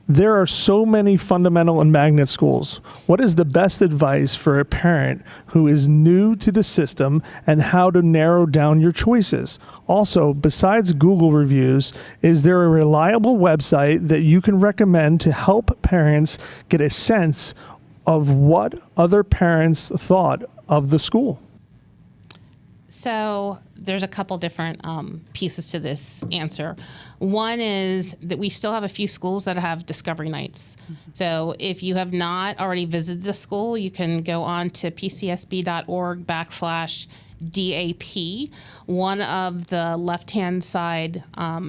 There are so many fundamental and magnet schools. What is the best advice for a parent who is new to the system, and how to narrow down your choices? Also, besides Google reviews, is there a reliable website that you can recommend to help parents get a sense of what other parents thought of the school? So there's a couple different pieces to this answer. One is that we still have a few schools that have discovery nights. Mm-hmm. So if you have not already visited the school, you can go on to pcsb.org/DAP. One of the left-hand side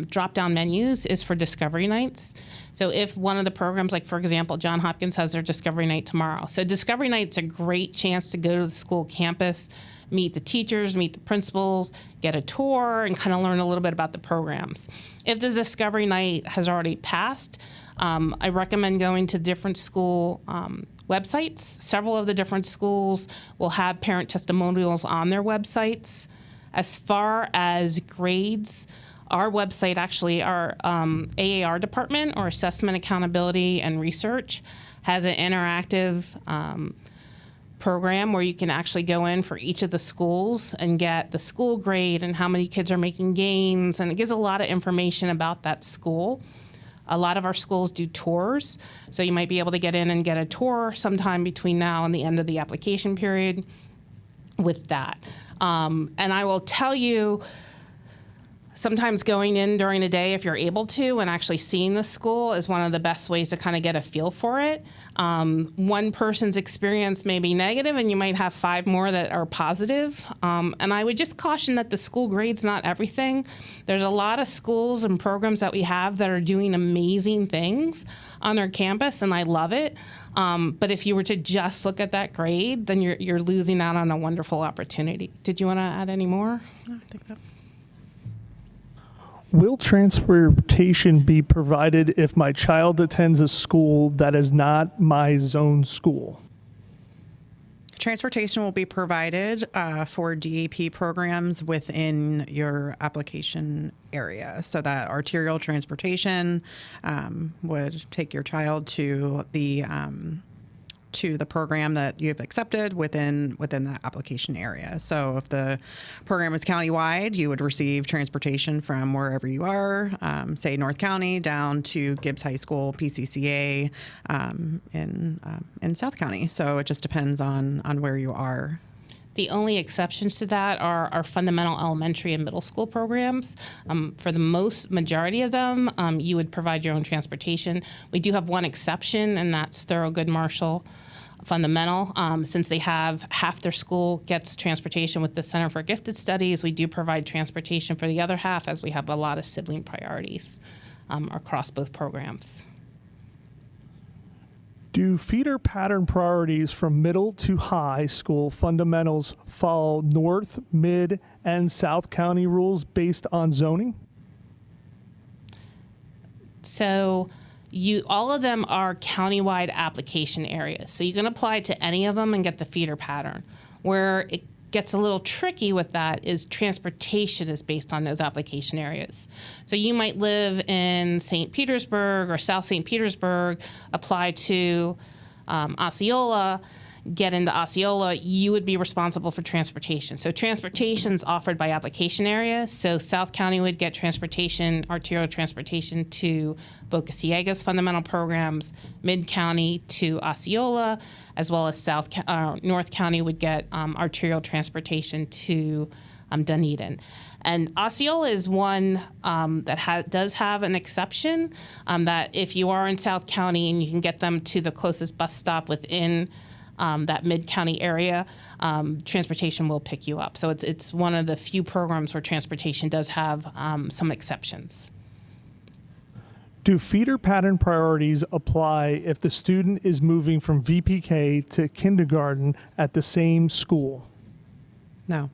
drop-down menus is for discovery nights. So if one of the programs, like for example, John Hopkins has their discovery night tomorrow. So discovery night's a great chance to go to the school campus, meet the teachers, meet the principals, get a tour, and kind of learn a little bit about the programs. If the discovery night has already passed, I recommend going to different school websites. Several of the different schools will have parent testimonials on their websites. As far as grades, our website, actually, our AAR department, or Assessment, Accountability, and Research, has an interactive program where you can actually go in for each of the schools and get the school grade and how many kids are making gains, and it gives a lot of information about that school. A lot of our schools do tours, so you might be able to get in and get a tour sometime between now and the end of the application period with that. And I will tell you, sometimes going in during the day, if you're able to, and actually seeing the school is one of the best ways to kind of get a feel for it. One person's experience may be negative, and you might have 5 more that are positive. And I would just caution that the school grade's not everything. There's a lot of schools and programs that we have that are doing amazing things on their campus, and I love it. But if you were to just look at that grade, then you're losing out on a wonderful opportunity. Did you want to add any more? No, I think that. Will transportation be provided if my child attends a school that is not my zone school? Transportation will be provided for DAP programs within your application area. So that arterial transportation would take your child to the program that you've accepted within the application area. So if the program is countywide, you would receive transportation from wherever you are, say North County down to Gibbs High School, PCCA in South County. So it just depends on where you are. The only exceptions to that are our fundamental elementary and middle school programs. For the majority of them, you would provide your own transportation. We do have one exception, and that's Thorogood Marshall Fundamental. Since they have half their school gets transportation with the Center for Gifted Studies, we do provide transportation for the other half, as we have a lot of sibling priorities across both programs. Do feeder pattern priorities from middle to high school fundamentals follow North, Mid, and South County rules based on zoning? So all of them are countywide application areas. So you can apply to any of them and get the feeder pattern. Where it gets a little tricky with that is transportation is based on those application areas. So you might live in St. Petersburg or South St. Petersburg, apply to Osceola, get into Osceola, you would be responsible for transportation. So transportation's offered by application area. So South County would get transportation, arterial transportation to Boca Ciega's fundamental programs, Mid-County to Osceola, as well as North County would get arterial transportation to Dunedin. And Osceola is one that does have an exception that if you are in South County and you can get them to the closest bus stop within that mid-county area, transportation will pick you up. So it's one of the few programs where transportation does have some exceptions. Do feeder pattern priorities apply if the student is moving from VPK to kindergarten at the same school? No.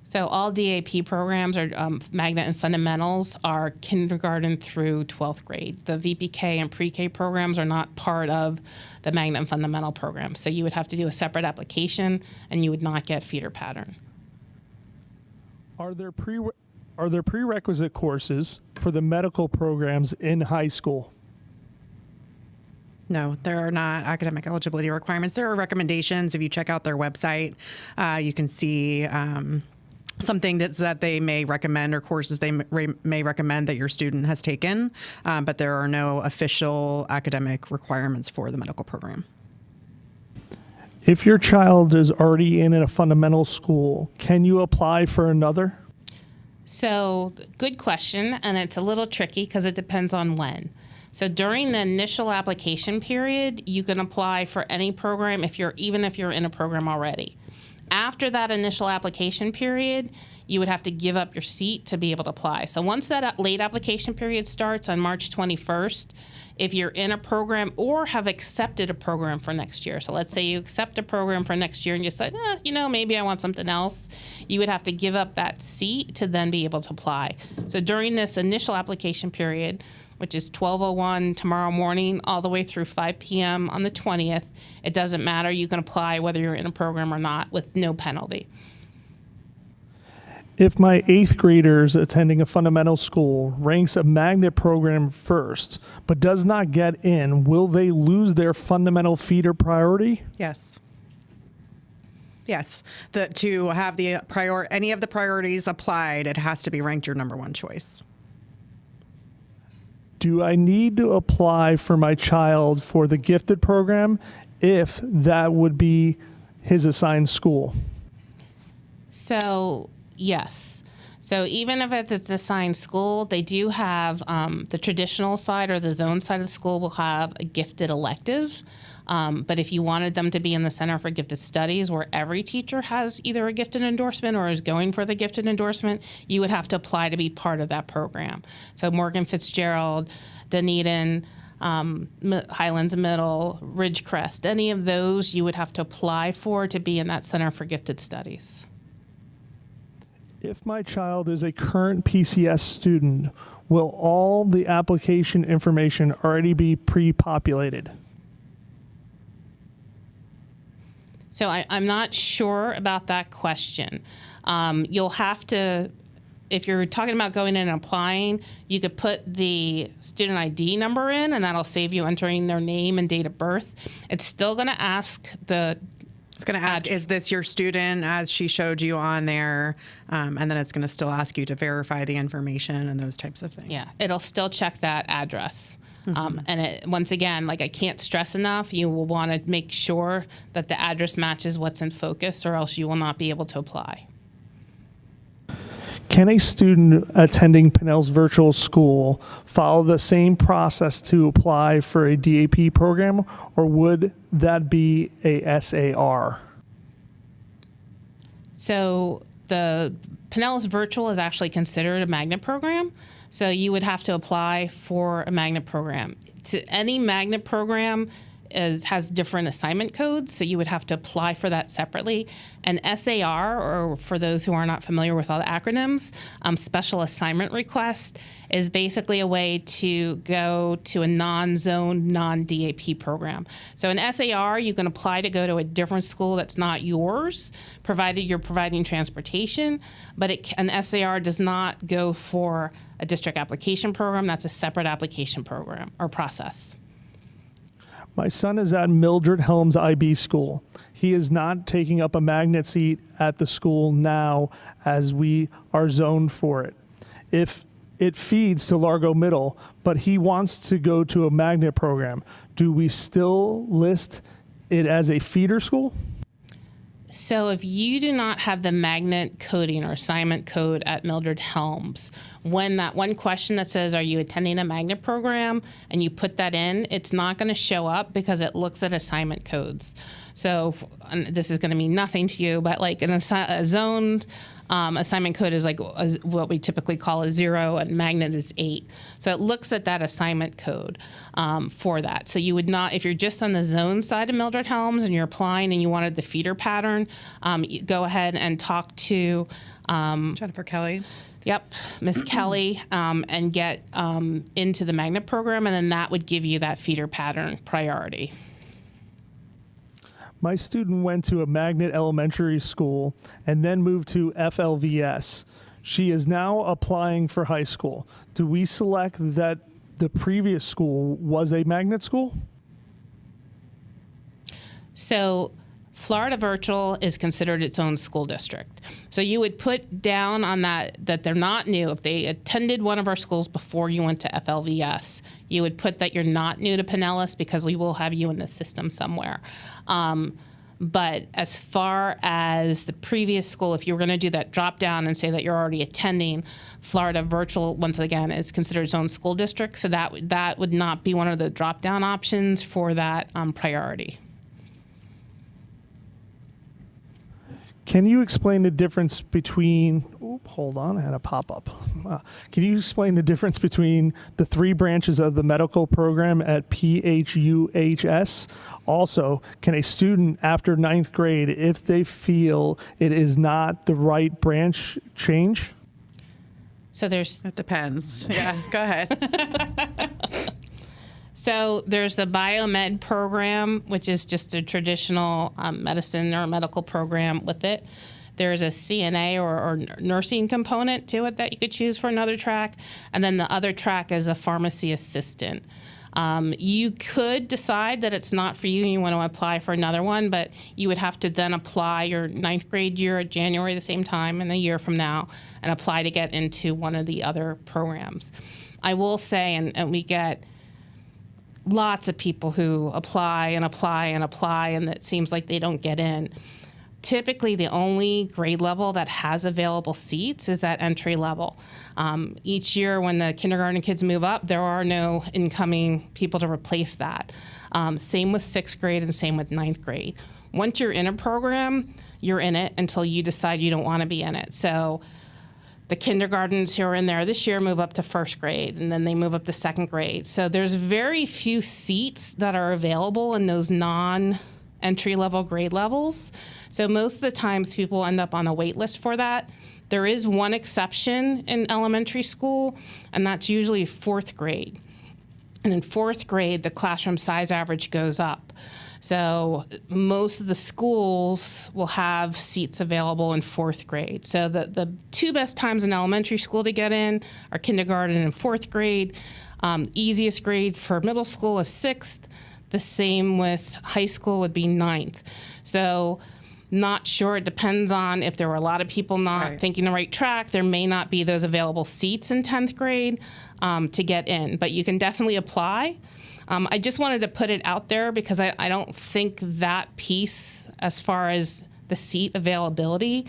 So all DAP programs or Magnet and Fundamentals are kindergarten through 12th grade. The VPK and pre-K programs are not part of the Magnet and Fundamental program. So you would have to do a separate application and you would not get feeder pattern. Are there prerequisite courses for the medical programs in high school? No, there are not academic eligibility requirements. There are recommendations. If you check out their website, you can see something that they may recommend or courses they may recommend that your student has taken, but there are no official academic requirements for the medical program. If your child is already in a fundamental school, can you apply for another? So good question, and it's a little tricky because it depends on when. So during the initial application period, you can apply for any program even if you're in a program already. After that initial application period, you would have to give up your seat to be able to apply. So once that late application period starts on March 21st, if you're in a program or have accepted a program for next year, so let's say you accept a program for next year and you said, maybe I want something else, you would have to give up that seat to then be able to apply. So during this initial application period, which is 12:01 tomorrow morning all the way through 5 p.m. on the 20th. It doesn't matter. You can apply whether you're in a program or not with no penalty. If my 8th graders attending a fundamental school ranks a magnet program first, but does not get in, will they lose their fundamental feeder priority? Yes. Yes. To have any of the priorities applied, it has to be ranked your number one choice. Do I need to apply for my child for the gifted program if that would be his assigned school? So, yes. So even if it's assigned school, they do have the traditional side or the zone side of the school will have a gifted elective. But if you wanted them to be in the Center for Gifted Studies, where every teacher has either a gifted endorsement or is going for the gifted endorsement, you would have to apply to be part of that program. So Morgan Fitzgerald, Dunedin, Highlands Middle, Ridgecrest, any of those you would have to apply for to be in that Center for Gifted Studies. If my child is a current PCS student, will all the application information already be pre-populated? So I'm not sure about that question. You'll have to, if you're talking about going in and applying, you could put the student ID number in, and that'll save you entering their name and date of birth. It's still going to ask It's going to ask, is this your student as she showed you on there? And then it's going to still ask you to verify the information and those types of things. Yeah, it'll still check that address. Once again, I can't stress enough, you will want to make sure that the address matches what's in focus, or else you will not be able to apply. Can a student attending Pinellas Virtual School follow the same process to apply for a DAP program, or would that be a SAR? So the Pinellas Virtual is actually considered a magnet program. So you would have to apply for a magnet program. To any magnet program, has different assignment codes, so you would have to apply for that separately. And SAR, or for those who are not familiar with all the acronyms, Special Assignment Request, is basically a way to go to a non-zone, non-DAP program. So in SAR, you can apply to go to a different school that's not yours, provided you're providing transportation, but an SAR does not go for a district application program. That's a separate application program or process. My son is at Mildred Helms IB school. He is not taking up a magnet seat at the school now as we are zoned for it. If it feeds to Largo Middle, but he wants to go to a magnet program, do we still list it as a feeder school? So if you do not have the magnet coding or assignment code at Mildred Helms, when that one question that says, are you attending a magnet program, and you put that in, it's not going to show up because it looks at assignment codes. So and this is going to mean nothing to you, but like a zoned assignment code is like what we typically call a 0, and magnet is 8. So it looks at that assignment code for that. So you would not, if you're just on the zone side of Mildred Helms and you're applying and you wanted the feeder pattern, you go ahead and talk to Jennifer Kelly. Yep, Miss Kelly, and get into the magnet program, and then that would give you that feeder pattern priority. My student went to a magnet elementary school and then moved to FLVS. She is now applying for high school. Do we select that the previous school was a magnet school? So Florida Virtual is considered its own school district. So you would put down on that they're not new. If they attended one of our schools before you went to FLVS, you would put that you're not new to Pinellas because we will have you in the system somewhere. But as far as the previous school, if you were going to do that drop down and say that you're already attending, Florida Virtual, once again, is considered its own school district. So that would not be one of the drop down options for that priority. Can you explain the difference between, hold on, I had a pop-up. Can you explain the difference between the 3 branches of the medical program at PHUHS? Also, can a student after 9th grade, if they feel it is not the right branch, change? So It depends. Yeah, go ahead. So there's the biomed program, which is just a traditional medicine or medical program with it. There's a CNA or nursing component to it that you could choose for another track. And then the other track is a pharmacy assistant. You could decide that it's not for you and you want to apply for another one, but you would have to then apply your 9th grade year at January the same time and a year from now and apply to get into one of the other programs. I will say, and we get lots of people who apply and apply and apply, and it seems like they don't get in. Typically, the only grade level that has available seats is that entry level. Each year when the kindergarten kids move up, there are no incoming people to replace that. Same with 6th grade and same with 9th grade. Once you're in a program, you're in it until you decide you don't want to be in it. So the kindergartens who are in there this year move up to 1st grade, and then they move up to 2nd grade. So there's very few seats that are available in those non-entry-level grade levels. So most of the times people end up on a wait list for that. There is one exception in elementary school, and that's usually 4th grade. And in 4th grade, the classroom size average goes up. So most of the schools will have seats available in 4th grade. So the 2 best times in elementary school to get in are kindergarten and 4th grade. Easiest grade for middle school is 6th. The same with high school would be 9th. So not sure. It depends on if there were a lot of people not thinking the right track. There may not be those available seats in 10th grade to get in, but you can definitely apply. I just wanted to put it out there because I don't think that piece, as far as the seat availability,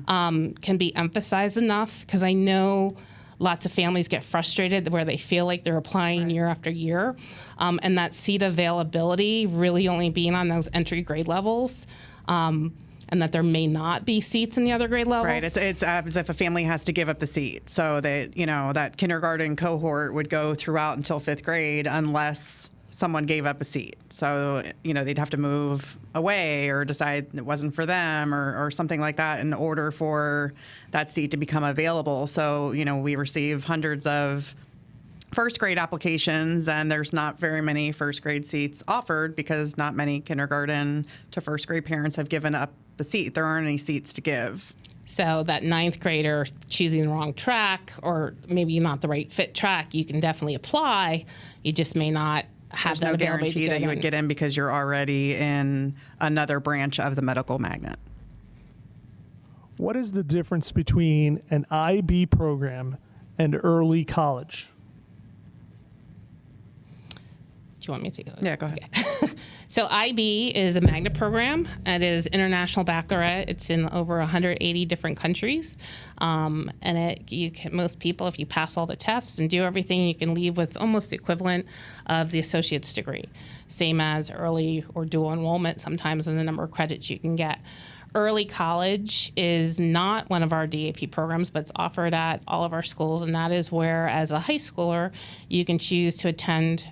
can be emphasized enough, because I know lots of families get frustrated where they feel like they're applying year after year, and that seat availability really only being on those entry grade levels. And that there may not be seats in the other grade levels. Right. It's as if a family has to give up the seat. So that, that kindergarten cohort would go throughout until 5th grade unless someone gave up a seat. So, they'd have to move away or decide it wasn't for them or something like that in order for that seat to become available. So, we receive hundreds of first grade applications, and there's not very many first grade seats offered because not many kindergarten to first grade parents have given up the seat. There aren't any seats to give. So that ninth grader choosing the wrong track or maybe not the right fit track, you can definitely apply. You just may not have There's that no availability guarantee that you would get in because you're already in another branch of the medical magnet. What is the difference between an IB program and early college? Do you want me to go? Yeah, go ahead. Okay. So IB is a magnet program. It is international baccalaureate. It's in over 180 different countries. Most people, if you pass all the tests and do everything, you can leave with almost the equivalent of the associate's degree. Same as early or dual enrollment sometimes in the number of credits you can get. Early college is not one of our DAP programs, but it's offered at all of our schools, and that is where, as a high schooler, you can choose to attend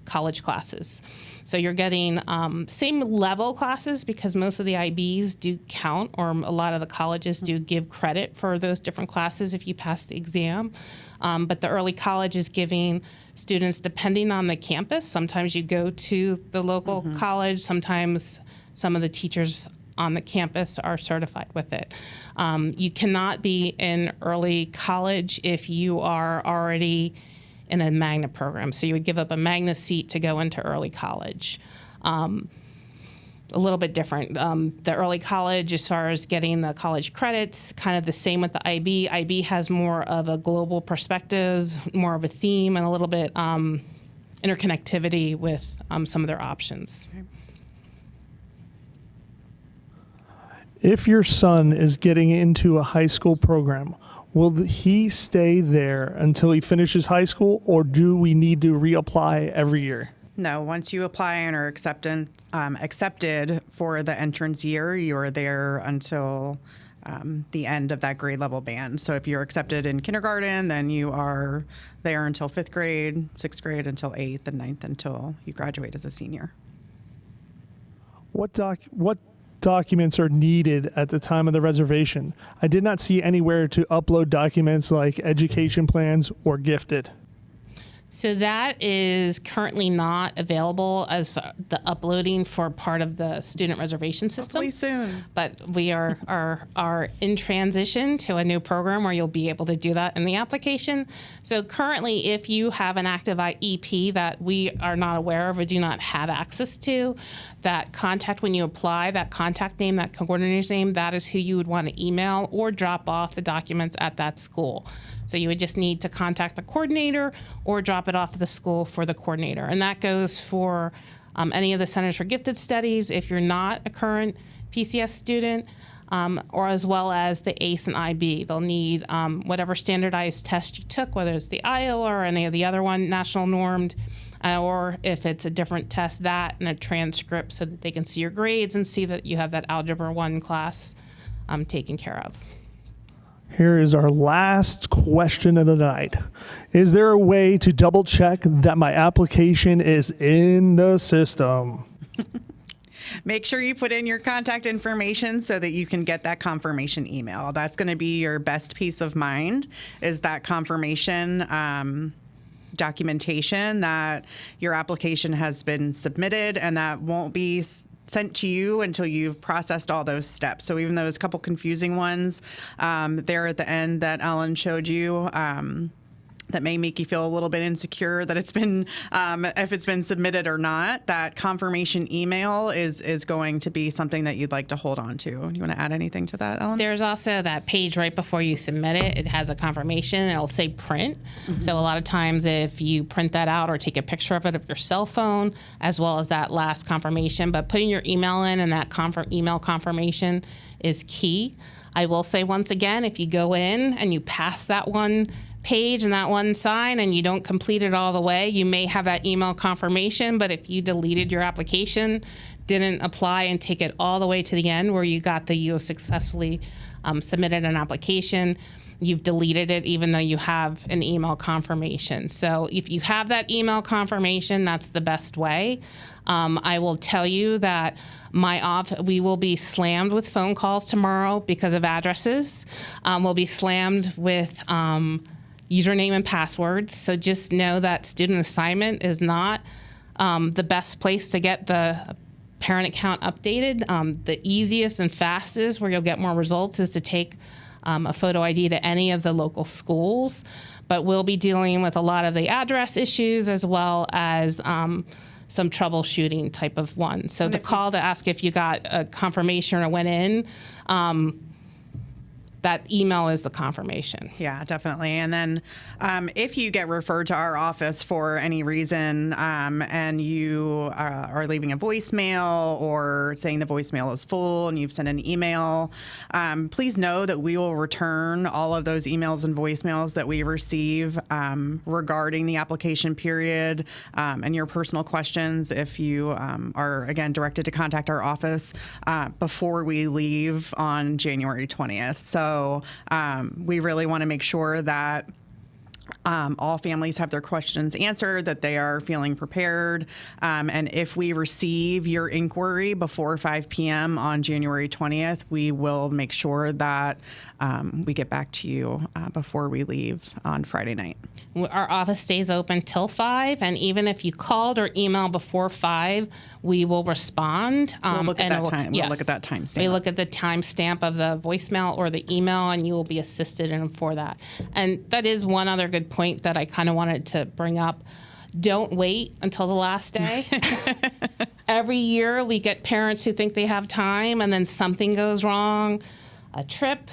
college classes. So you're getting same level classes because most of the IBs do count, or a lot of the colleges do give credit for those different classes if you pass the exam. But the early college is giving students, depending on the campus, sometimes you go to the local college, sometimes some of the teachers on the campus are certified with it. You cannot be in early college if you are already in a magnet program. So you would give up a magnet seat to go into early college. A little bit different. The early college, as far as getting the college credits, kind of the same with the IB. IB has more of a global perspective, more of a theme, and a little bit interconnectivity with some of their options. If your son is getting into a high school program, will he stay there until he finishes high school, or do we need to reapply every year? No, once you apply and are accepted for the entrance year, you're there until the end of that grade level band. So if you're accepted in kindergarten, then you are there until 5th grade, 6th grade until 8th, and 9th until you graduate as a senior. What documents are needed at the time of the reservation? I did not see anywhere to upload documents like education plans or gifted. So that is currently not available as the uploading for part of the student reservation system. Hopefully soon. But we are in transition to a new program where you'll be able to do that in the application. So currently, if you have an active IEP that we are not aware of or do not have access to, that contact when you apply, that contact name, that coordinator's name, that is who you would want to email or drop off the documents at that school. So you would just need to contact the coordinator or drop it off at the school for the coordinator. And that goes for any of the Centers for Gifted Studies if you're not a current PCS student, or as well as the ACE and IB. They'll need whatever standardized test you took, whether it's the Iowa or any of the other one, national normed, or if it's a different test, that and a transcript so that they can see your grades and see that you have that Algebra 1 class taken care of. Here is our last question of the night. Is there a way to double check that my application is in the system? Make sure you put in your contact information so that you can get that confirmation email. That's going to be your best peace of mind, is that confirmation documentation that your application has been submitted, and that won't be sent to you until you've processed all those steps. So even those couple confusing ones there at the end that Ellen showed you, that may make you feel a little bit insecure that it's been, if it's been submitted or not, that confirmation email is going to be something that you'd like to hold on to. Do you want to add anything to that, Ellen? There's also that page right before you submit it. It has a confirmation. It'll say print. Mm-hmm. So a lot of times if you print that out or take a picture of it of your cell phone, as well as that last confirmation, but putting your email in and that email confirmation is key. I will say once again, if you go in and you pass that one page and that one sign and you don't complete it all the way, you may have that email confirmation, but if you deleted your application, didn't apply and take it all the way to the end where you got you have successfully submitted an application, you've deleted it even though you have an email confirmation. So if you have that email confirmation, that's the best way. I will tell you that we will be slammed with phone calls tomorrow because of addresses. We'll be slammed with username and passwords. So just know that student assignment is not the best place to get the parent account updated. The easiest and fastest where you'll get more results is to take a photo ID to any of the local schools. But we'll be dealing with a lot of the address issues as well as some troubleshooting type of one. So to call to ask if you got a confirmation or went in, that email is the confirmation. Yeah, definitely. And then if you get referred to our office for any reason and you are leaving a voicemail or saying the voicemail is full and you've sent an email, please know that we will return all of those emails and voicemails that we receive regarding the application period and your personal questions if you are, again, directed to contact our office before we leave on January 20th. So we really want to make sure that all families have their questions answered, that they are feeling prepared. And if we receive your inquiry before 5 p.m. on January 20th, we will make sure that we get back to you before we leave on Friday night. Our office stays open till 5, and even if you called or emailed before 5, we will respond. We'll look at that time. Yes, we'll look at that timestamp. We look at the timestamp of the voicemail or the email, and you will be assisted in for that. And that is one other good point that I kind of wanted to bring up. Don't wait until the last day. Every year we get parents who think they have time, and then something goes wrong. A trip,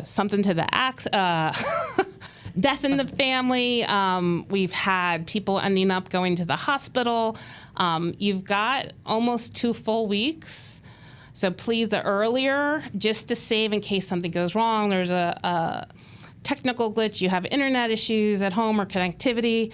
something to the death in the family. We've had people ending up going to the hospital. You've got almost 2 full weeks. So please, the earlier, just to save in case something goes wrong, there's a technical glitch, you have internet issues at home or connectivity,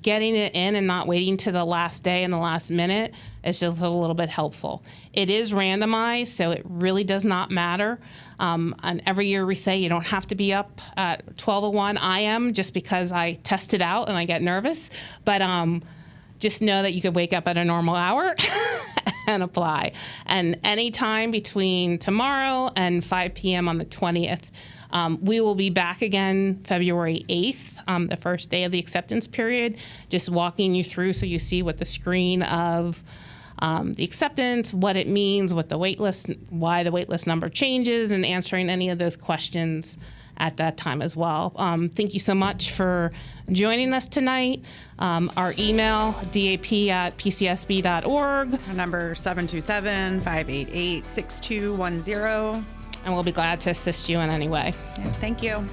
getting it in and not waiting to the last day and the last minute is just a little bit helpful. It is randomized, so it really does not matter. And every year we say you don't have to be up at 12:01. I am, just because I test it out and I get nervous. But just know that you could wake up at a normal hour and apply. And anytime between tomorrow and 5 p.m. on the 20th, we will be back again February 8th, the first day of the acceptance period, just walking you through so you see what the screen of the acceptance, what it means, what the wait list, why the wait list number changes, and answering any of those questions at that time as well. Thank you so much for joining us tonight. Our email, dap@pcsb.org. Our number 727-588-6210. And we'll be glad to assist you in any way. Yeah, thank you.